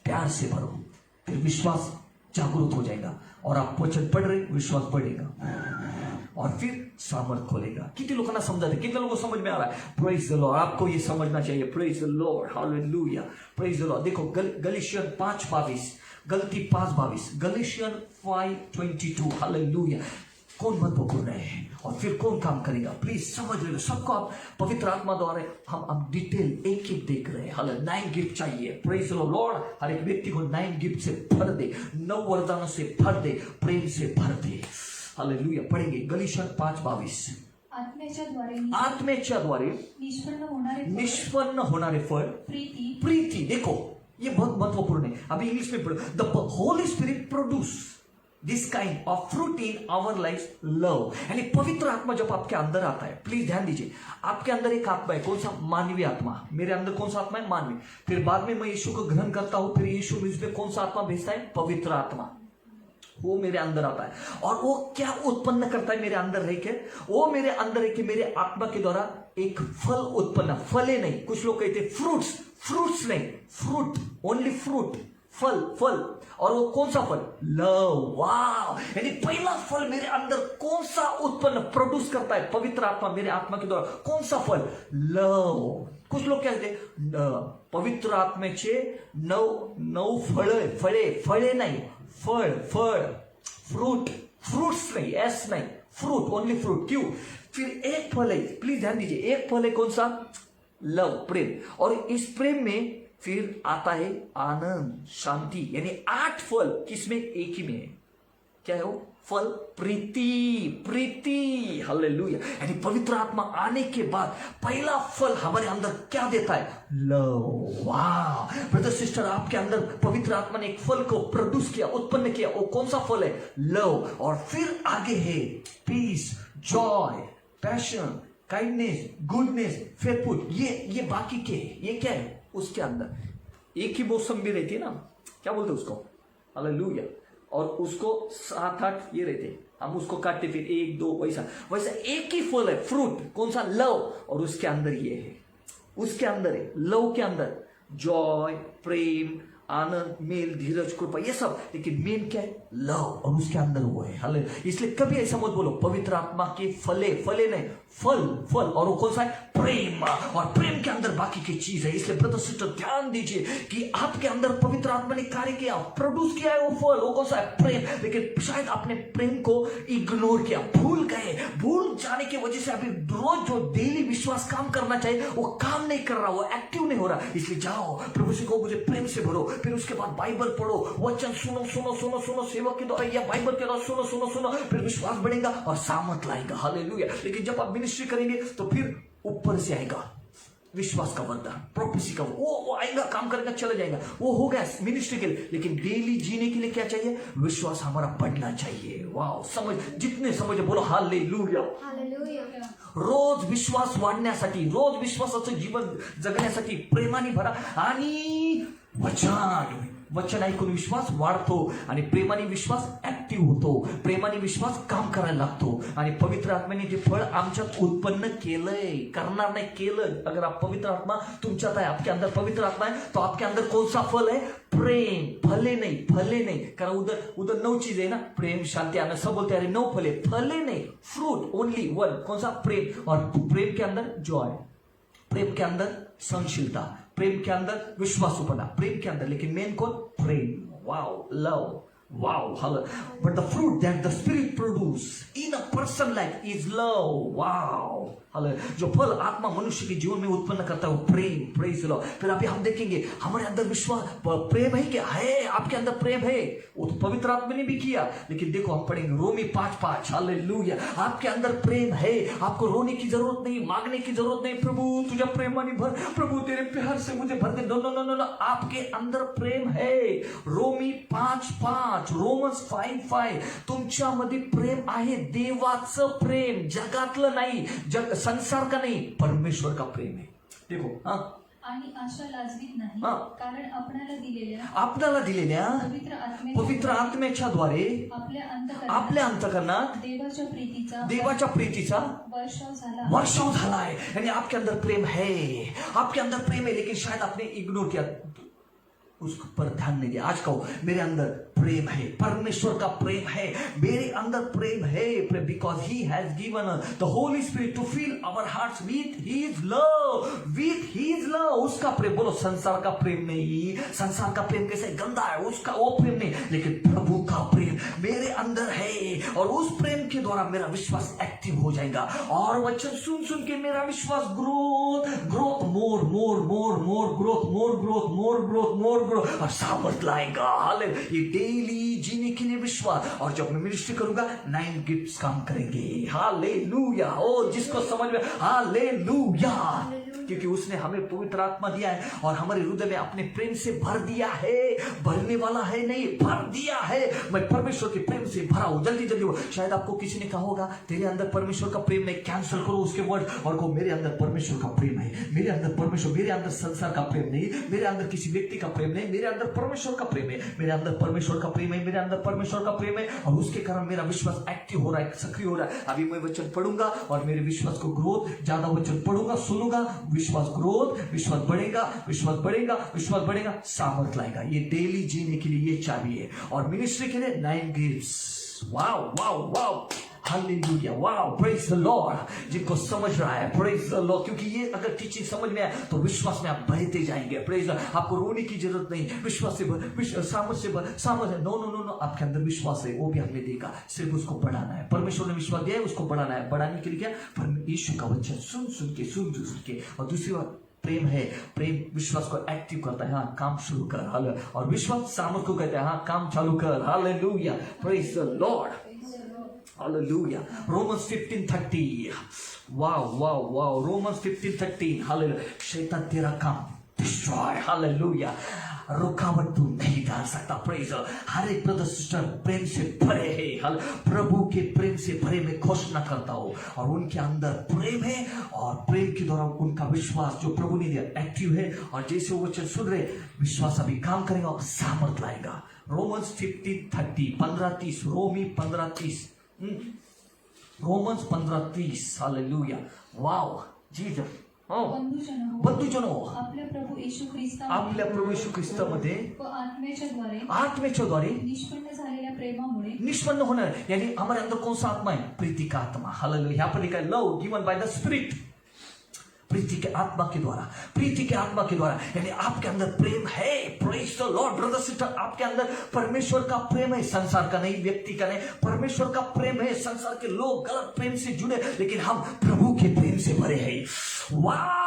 प्यार से भरो, फिर विश्वास जागरूक हो जाएगा, और आप वचन पढ़ रहे, विश्वास बढ़ेगा, और फिर सामर्थ खोलेगा। कितने लोगों ने समझा था, कितने लोगों को समझ में आ रहा है? Praise the Lord. आपको ये समझना चाहिए। Praise the Lord, hallelujah, praise the Lord. देखो गलीशियन 5:22, गलती 5:22, गलीशियन 5:22, हालेलुया। कौन महत्वपूर्ण है और फिर कौन काम करेगा? प्लीज समझ लो, सबको आप पवित्र आत्मा द्वारा हम डिटेल एक एक देख रहे हैं। हालेलुया। 9 गिफ्ट चाहिए, प्रेज द लॉर्ड। हर एक व्यक्ति को 9 गिफ्ट से भर दे, 9 वरदानों से भर दे, प्रेम से भर दे। हालेलुया। पढ़ेंगे गलीशियन 5:22। आत्मेच्या द्वारे निष्पन्न होणारे फळ प्रीति। देखो ये बहुत महत्वपूर्ण है। अभी इंग्लिश में पढ़ो, the Holy Spirit produce this kind of fruit in our life, love. यानी पवित्र आत्मा जब आपके अंदर आता है, प्लीज ध्यान दीजिए, आपके अंदर एक आत्मा है, कौन सा? मानवीय आत्मा। मेरे अंदर कौन सा आत्मा है? मानवीय। फिर बाद में मैं यीशु को ग्रहण करता हूं, फिर यीशु मुझ में कौन सा आत्मा भेजता है? पवित्र आत्मा। वो मेरे अंदर आता है, और वो क्या उत्पन्न करता है मेरे अंदर रह के? वो मेरे अंदर रह के मेरे आत्मा के द्वारा एक फल उत्पन्न, फले नहीं, कुछ लोग कहते फ्रूट्स, फ्रूट्स नहीं, फ्रूट, ओनली फ्रूट, फल, फल। और वो कौन सा फल? लव। वाह। यानी पहला फल मेरे अंदर कौन सा उत्पन्न, प्रोड्यूस करता है? पवित्र आत्मा मेरे आत्मा के द्वारा। कौन सा फल? लव। कुछ लोग कहते पवित्र आत्मेचे 9 फळे नाही, फळ, फ्रूट, फ्रूट्स नहीं, एस नहीं, फ्रूट, ओनली फ्रूट। क्यों? फिर एक फल है, प्लीज ध्यान दीजिए, एक फल है कौन सा? लव, प्रेम। और इस प्रेम में फिर आता है आनंद, शांति। यानी 8 फल किसमें? एक ही में है। क्या है वो फल? प्रीति। हालेलुया। यानी पवित्र आत्मा आने के बाद पहला फल हमारे अंदर क्या देता है? लव। वाह ब्रदर सिस्टर, आपके अंदर पवित्र आत्मा ने एक फल को प्रोड्यूस किया, उत्पन्न किया। वो कौन सा फल है? लव। और फिर आगे है peace, joy, passion, kindness, goodness, faithful. ये बाकी के, ये क्या है? उसके अंदर एक ही मौसम भी रहती है ना, क्या बोलते हैं उसको? हालेलुया। और उसको 7-8 ये रहते, हम उसको काटते, फिर 1-2, वैसा एक ही फल है, फ्रूट। कौन सा? लव। और उसके अंदर ये है, उसके अंदर है, लव के अंदर जॉय, प्रेम, आनंद, मेल, धीरज, कृपा, ये सब। लेकिन मेन क्या है? लव। और उसके अंदर वो है। हालेलुया। इसलिए कभी ऐसा मत बोलो पवित्र आत्मा के फले नहीं, फल। और वो कौन सा है? प्रेम। और प्रेम के अंदर बाकी की चीज है। इसलिए ब्रदर सिस्टर ध्यान दीजिए कि आपके अंदर पवित्र आत्मा ने कार्य किया, प्रोड्यूस किया है वो फल, वो कौन सा है? प्रेम। लेकिन शायद आपने प्रेम को इग्नोर किया, भूल गए। भूल जाने की वजह से अभी रोज जो डेली विश्वास काम करना चाहिए वो काम नहीं कर रहा, वो एक्टिव नहीं हो रहा। इसलिए जाओ प्रभु से कहो मुझे प्रेम से भरो, फिर उसके बाद बाइबल पढ़ो, वचन सुनो सेवक के द्वारा या बाइबल के द्वारा सुनो, फिर विश्वास बढ़ेगा और सामर्थ लाएगा। हालेलुया। लेकिन जब आप मिनिस्ट्री करेंगे तो फिर ऊपर से आएगा विश्वास का वरदान, प्रोफेसी का, वो आएगा, काम करेगा, चला जाएगा, वो हो गया मिनिस्ट्री के लिए। लेकिन डेली जीने के लिए क्या चाहिए? विश्वास हमारा बढ़ना चाहिए। वाह, समझ, जितने समझे बोलो हालेलुया। रोज विश्वास वाढण्यासाठी, रोज विश्वासाचं जीवन जगण्यासाठी प्रेमाने भरा आणि वचन ऐकून विश्वास वाढतो आणि प्रेमाने विश्वास ऍक्टिव्ह होतो, प्रेमाने विश्वास काम करायला लागतो आणि पवित्र आत्म्याने जे फळ आमच्यात उत्पन्न केलंय, करणार नाही केलं, अगर आप पवित्र आत्मा तुमच्यात आहे, आपके अंदर पवित्र आत्मा है तो आपके अंदर कौन सा फल है? प्रेम. फले नहीं, कारण उधर 9 चीज है ना, प्रेम, शांति, आनंद, सब बोलते हैं 9 फले नहीं, फ्रूट ओनली 1. कौन सा? प्रेम. और प्रेम के अंदर जॉय, प्रेम के अंदर सहनशीलता, प्रेम के अंदर विश्वासूपना, प्रेम के अंदर, लेकिन मेन कौन? प्रेम. Wow, love. Wow, hallelujah. But the fruit that the Spirit produce in a person life is love. Wow, hallelujah. जो फल आत्मा मनुष्य के जीवन में उत्पन्न करता है वो प्रेम. Praise the Lord. फिर अभी हम देखेंगे हमारे अंदर विश्वास, प्रेम है क्या? है, आपके अंदर प्रेम है, वो तो पवित्र आत्मा ने भी किया. लेकिन देखो हम पढ़ेंगे रोमी 5:5. हालेलुया. आपके अंदर प्रेम है, आपको रोने की जरूरत नहीं, मांगने की जरूरत नहीं, प्रभु तुझे प्रेमाने भर, प्रभु तेरे प्यार से मुझे भर दे. नो, आपके अंदर प्रेम है. रोमी 5:5, रोमन्स 5:5. तुमच्यामध्ये प्रेम आहे, देवाचं प्रेम, जगातलं नाही, संसार का नाही, परमेश्वर का प्रेम है. देखो. आणि आशा लाजवीत नाही, कारण आपल्याला दिलेल्या पवित्र आत्म्याच्या द्वारे आपल्या अंतःकरणात देवाच्या प्रीतीचा वर्षाव झालाय. यानी आपके अंदर प्रेम है, आपके अंदर प्रेम है, लेकिन शायद आपने इग्नोर किया, उसको पर ध्यान नहीं दिया. आज कहो मेरे अंदर प्रेम है, परमेश्वर का प्रेम है, मेरे अंदर प्रेम है, because he has given the Holy Spirit to fill our hearts with his love, उसका प्रेम. बोलो संसार का प्रेम नहीं, संसार का प्रेम कैसे गंदा है, उसका वो प्रेम नहीं, लेकिन प्रभु का प्रेम मेरे अंदर है और उस प्रेम के द्वारा मेरा विश्वास एक्टिव हो जाएगा और वचन सुन के मेरा विश्वास ग्रोथ मोर और सामर्थ लाएगा. ये डेली जीने के लिए विश्वास. और जब मैं मिनिस्ट्री करूंगा 9 गिफ्ट्स काम करेंगे. हालेलुया. ओ जिसको समझ में, हालेलुया, क्योंकि उसने हमें पवित्र आत्मा दिया है और हमारे हृदय में अपने प्रेम से भर दिया है. भरने वाला है नहीं, भर दिया है. मैं परमेश्वर के प्रेम से भरा हूं. जल्दी हो. शायद आपको किसी ने कहा होगा तेरे अंदर परमेश्वर का प्रेम नहीं, कैंसिल करो उसके वर्ड और कहो मेरे अंदर परमेश्वर का प्रेम है, मेरे अंदर परमेश्वर, मेरे अंदर संसार का प्रेम नहीं, मेरे अंदर किसी व्यक्ति का प्रेम नहीं, मेरे अंदर परमेश्वर का प्रेम है, मेरे अंदर परमेश्वर का प्रेम है, मेरे अंदर परमेश्वर का प्रेम है और उसके कारण मेरा विश्वास एक्टिव हो रहा है, सक्रिय हो रहा है. अभी मैं वचन पढ़ूंगा और मेरे विश्वास को ग्रोथ, ज्यादा वचन पढ़ूंगा, सुनूंगा, विश्वास ग्रोथ, विश्वास बढ़ेगा, सामर्थ लाएगा. ये डेली जीने के लिए ये चाबी है. और मिनिस्ट्री के लिए 9 gifts. Wow, hallelujah, wow, praise the Lord. जिनको समझ रहा है, प्रेज द लॉर्ड, क्योंकि ये अगर टीचिंग समझ में आए तो विश्वास में आप बढ़ते जाएंगे. प्रेज. आपको रोने की जरूरत नहीं, विश्वास से भर, सामर्थ. नो, आपके अंदर विश्वास है, वो भी हमें देगा, सिर्फ उसको बढ़ाना है. परमेश्वर ने विश्वास दिया है, उसको बढ़ाना है. बढ़ाने के लिए क्या? यीशु का वचन सुन के. और दूसरी बात प्रेम है, प्रेम विश्वास को एक्टिव करता है. हाँ, काम शुरू कर. हालेलुया. और विश्वास सामर्थ को कहते हैं, हाँ, काम चालू कर. Hallelujah, praise the Lord. Hallelujah. Romans 15:30. Wow. Romans 15:13. Hallelujah. शैतान तेरा काम destroy. Hallelujah. रुकावट तू नहीं डाल सकता. प्रेज. हर एक ब्रदर सिस्टर प्रेम से भरे हैं. प्रभु के प्रेम से भरे मैं घोषणा करता हूं और उनके अंदर प्रेम है और प्रेम के द्वारा उनका विश्वास जो प्रभु ने दिया एक्टिव है. और जैसे वो वचन सुन रहे, विश्वास अभी काम करेगा और सामर्थ लाएगा. रोमन्स 15:30. 15:30. रोमी 15:30. रोमन्स 15:30. हालेलुया. वाव, जीसस. बंधुजनो, आपल्या प्रभू येशू ख्रिस्तामध्ये आत्म्याच्या द्वारे निष्पन्न होणार. यानी हमारे अंदर कौन सा आत्मा है? प्रीति का आत्मा. हालेलुया. यहाँ पर लिखा है love given by the spirit. प्रीति के आत्मा के द्वारा, यानी आपके अंदर प्रेम है. Praise the Lord. Brother sister, आपके अंदर परमेश्वर का प्रेम है, संसार का नहीं, व्यक्ति का नहीं, परमेश्वर का प्रेम है. संसार के लोग गलत प्रेम से जुड़े, लेकिन हम प्रभु के प्रेम से भरे हैं. वाह,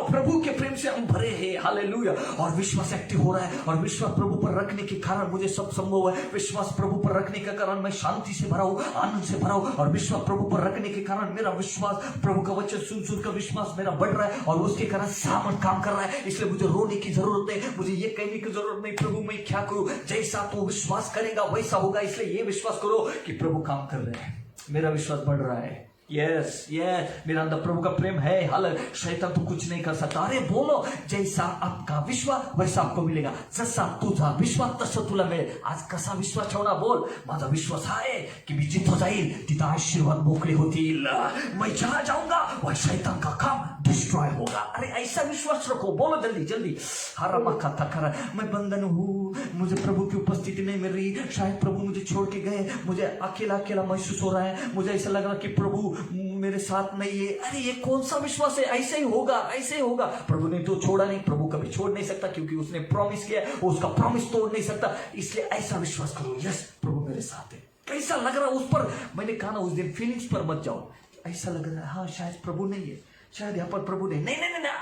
प्रभु के प्रेम से हम भरे हैं. हालेलुया. और विश्वास एक्टिव हो रहा है और विश्वास प्रभु पर रखने के कारण मुझे सब संभव है. विश्वास प्रभु पर रखने के कारण मैं शांति से भरा हूं, आनंद से भरा हूं. और विश्वास प्रभु पर रखने के कारण मेरा विश्वास, प्रभु का वचन सुन कर विश्वास मेरा बढ़ रहा है और उसके कारण सामर्थ काम कर रहा है. इसलिए मुझे रोने की जरूरत नहीं, मुझे ये कहने की जरूरत नहीं प्रभु मैं क्या करूं. जैसा तू विश्वास करेगा वैसा होगा. इसलिए ये विश्वास करो कि प्रभु काम कर रहे हैं, मेरा विश्वास बढ़ रहा है. यस मेरा अंदर प्रभु का प्रेम है। हालेलुया, शैतान तो कुछ नहीं कर सकता। अरे बोलो, जैसा आपका विश्वास वैसा आपको मिलेगा, जसा तुझा विश्वास तसं तुला मिळेल। आज कसा विश्वास ठेवणार? बोल, माझा विश्वास आहे की मी जिथं जाईल तिथं आशीर्वाद मोकळे होतील। मैं जहां जाऊंगा वह शैतान का काम डिस्ट्रॉय होगा। अरे ऐसा विश्वास रखो, बोलो जल्दी जल्दी। हरा खाता खरा, मैं बंधन हूँ, मुझे प्रभु की उपस्थिति नहीं मिल रही, शायद प्रभु मुझे छोड़ के गए, मुझे अकेला अकेला महसूस हो रहा है, मुझे ऐसा लग रहा कि प्रभु मेरे साथ नहीं है। अरे ये कौन सा विश्वास है? ऐसे ही होगा, ऐसे ही होगा। प्रभु ने तो छोड़ा नहीं, प्रभु कभी छोड़ नहीं सकता, क्योंकि उसने प्रॉमिस किया, वो उसका प्रॉमिस तोड़ नहीं सकता। इसलिए ऐसा विश्वास करो, यस प्रभु मेरे साथ है। कैसा लग रहा है उस पर, मैंने कहा ना उस दिन फीलिंग्स पर मत जाओ। ऐसा लग रहा है हाँ शायद प्रभु नहीं है, शायद यहाँ पर प्रभु नहीं,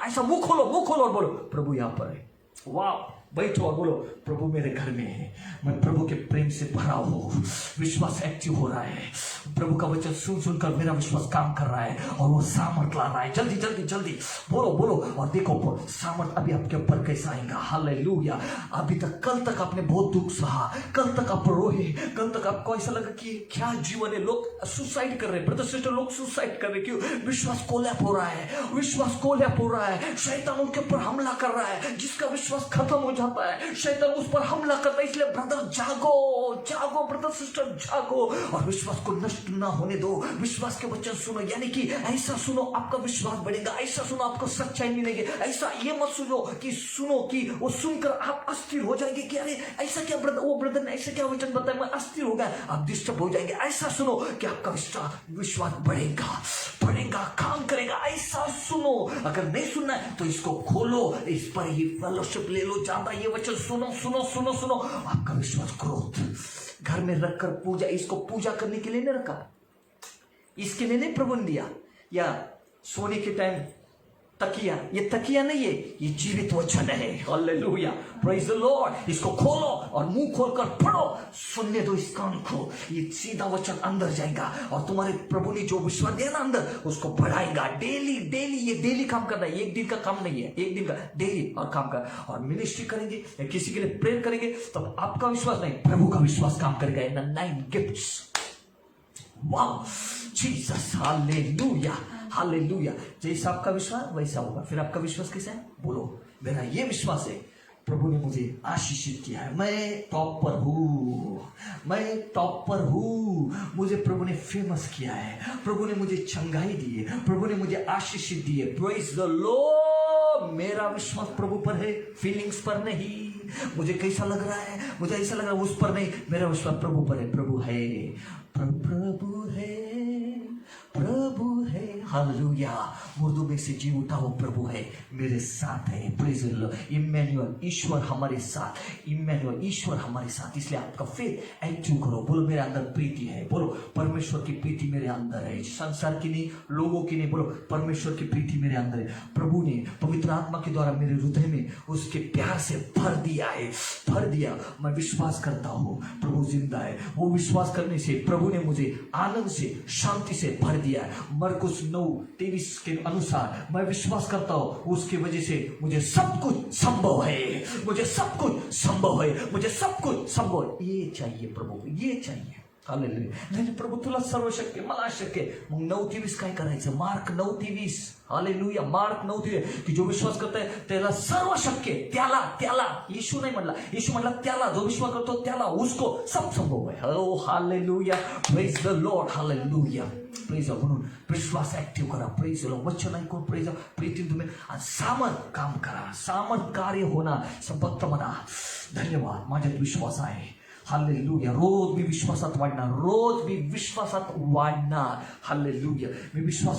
ऐसा मुंह खोलो और बोलो प्रभु यहाँ पर है। वाह, बैठो और बोलो प्रभु मेरे घर में है, मैं प्रभु के प्रेम से भरा हूँ, विश्वास एक्टिव हो रहा है, प्रभु का वचन सुन सुनकर मेरा विश्वास काम कर रहा है और वो सामर्थ ला रहा है। जल्दी जल्दी जल्दी बोलो और देखो सामर्थ अभी आपके ऊपर कैसा आएगा। हालेलुया। अभी तक कल तक आपने बहुत दुख सहा, कल तक आप रोए, कल तक आपको ऐसा लगा कि क्या जीवन है, लोग सुसाइड कर रहे, ब्रदर सिस्टर लोग सुसाइड कर रहे, क्यों? विश्वास कोलैप हो रहा है, शैतान उनके ऊपर हमला कर रहा है। जिसका विश्वास खत्म हो जाता है शैतान उस पर हमला करता है। इसलिए ब्रदर जागो ब्रदर सिस्टर जागो और विश्वास को नष्ट ना होने दो। विश्वास के वचन सुनो, यानी कि ऐसा सुनो आपका विश्वास बढ़ेगा, ऐसा सुनो आपको सच्चाई मिलेगी। ऐसा ये मत सुनो कि वो सुनकर आप अस्थिर हो जाएंगे कि अरे ऐसा क्या ब्रदर ने ऐसा क्या वचन बताया, मैं अस्थिर हो गया, आप डिस्टर्ब हो जाएंगे। ऐसा सुनो कि आपका विश्वास बढ़ेगा, काम करेगा। ऐसा सुनो। अगर नहीं सुनना है तो इसको खोलो, इस पर ही फेलोशिप ले लो, ज्यादा ये वचन सुनो। आपका विश्वास ग्रोथ घर में रखकर पूजा, इसको पूजा करने के लिए नहीं रखा, इसके लिए नहीं प्रभु ने दिया। या सोने के टाइम तकिया, ये तकिया नहीं है, ये जीवित वचन है। Hallelujah, praise the Lord. इसको खोलो और मुंह खोलकर पढ़ो, सुनने दो इस कान को, ये सीधा वचन अंदर जाएगा और तुम्हारे प्रभु ने जो विश्वास दिया ना अंदर, उसको बढ़ाएगा। डेली ये डेली काम करना है, एक दिन का काम नहीं है, एक दिन का डेली और काम कर। और मिनिस्ट्री करेंगे या किसी के लिए प्रेयर करेंगे तो आपका विश्वास नहीं, प्रभु का विश्वास काम करेगा। इन 9 गिफ्ट्स, वाह जीसस, हालेलुया। जैसा आपका विश्वास वैसा होगा। फिर आपका विश्वास कैसा है? बोलो मेरा ये विश्वास है, प्रभु ने मुझे आशीषित किया है, मैं टॉप पर हूँ, मुझे प्रभु ने फेमस किया है, प्रभु ने मुझे चंगाई दी है, प्रभु ने मुझे आशीषित दी है। Praise the Lord. मेरा विश्वास प्रभु पर है, फीलिंग्स पर नहीं। मुझे कैसा लग रहा है, मुझे ऐसा लग रहा है उस पर नहीं, मेरा विश्वास प्रभु पर है। प्रभु है। हालेलुया। मुर्दों में से जी उठा वो प्रभु है, मेरे साथ है। Praise the Lord. इम्मैनुअल, ईश्वर हमारे साथ। इसलिए आपका फेथ एक्टिव करो। बोलो मेरे अंदर प्रीति है, बोलो परमेश्वर की प्रीति मेरे अंदर है, संसार की नहीं, लोगों की नहीं, बोलो परमेश्वर की प्रीति मेरे अंदर है। प्रभु ने पवित्र आत्मा के द्वारा मेरे हृदय में उसके प्यार से भर दिया। मैं विश्वास करता हूँ प्रभु जिंदा है। वो विश्वास करने से प्रभु ने मुझे आनंद से, शांति से भर दिया है। मरकुस 9:23 के अनुसार मैं विश्वास करता हूँ, उसकी वजह से मुझे सब कुछ संभव है। ये चाहिए प्रभु, ये चाहिए। हालेलुया। नाही प्रभु तुला सर्व शक्य, मला शक्य। मग 9:23 काय करायचं? मार्क 9:23, हालेलुया, मार्क 9:23, की जो विश्वास करता है त्याला सर्व शक्य, त्याला येशू नाही म्हणला, येशू म्हणला त्याला, जो विश्वास करतो त्याला, उसको सब संभव है। हो hallelujah, praise the Lord, hallelujah. Praise म्हणून विश्वास ऍक्टिव्ह करा। Praise the Lord. वचन ऐकून प्रेज प्रीती तुम्ही सामर्थ काम करा, सामर्थ कार्य होणार, फक्त म्हणा धन्यवाद, माझ्यात विश्वास आहे। हालेलुया। रोज मी विश्वासात वाढणार, हालेलुया। मी विश्वास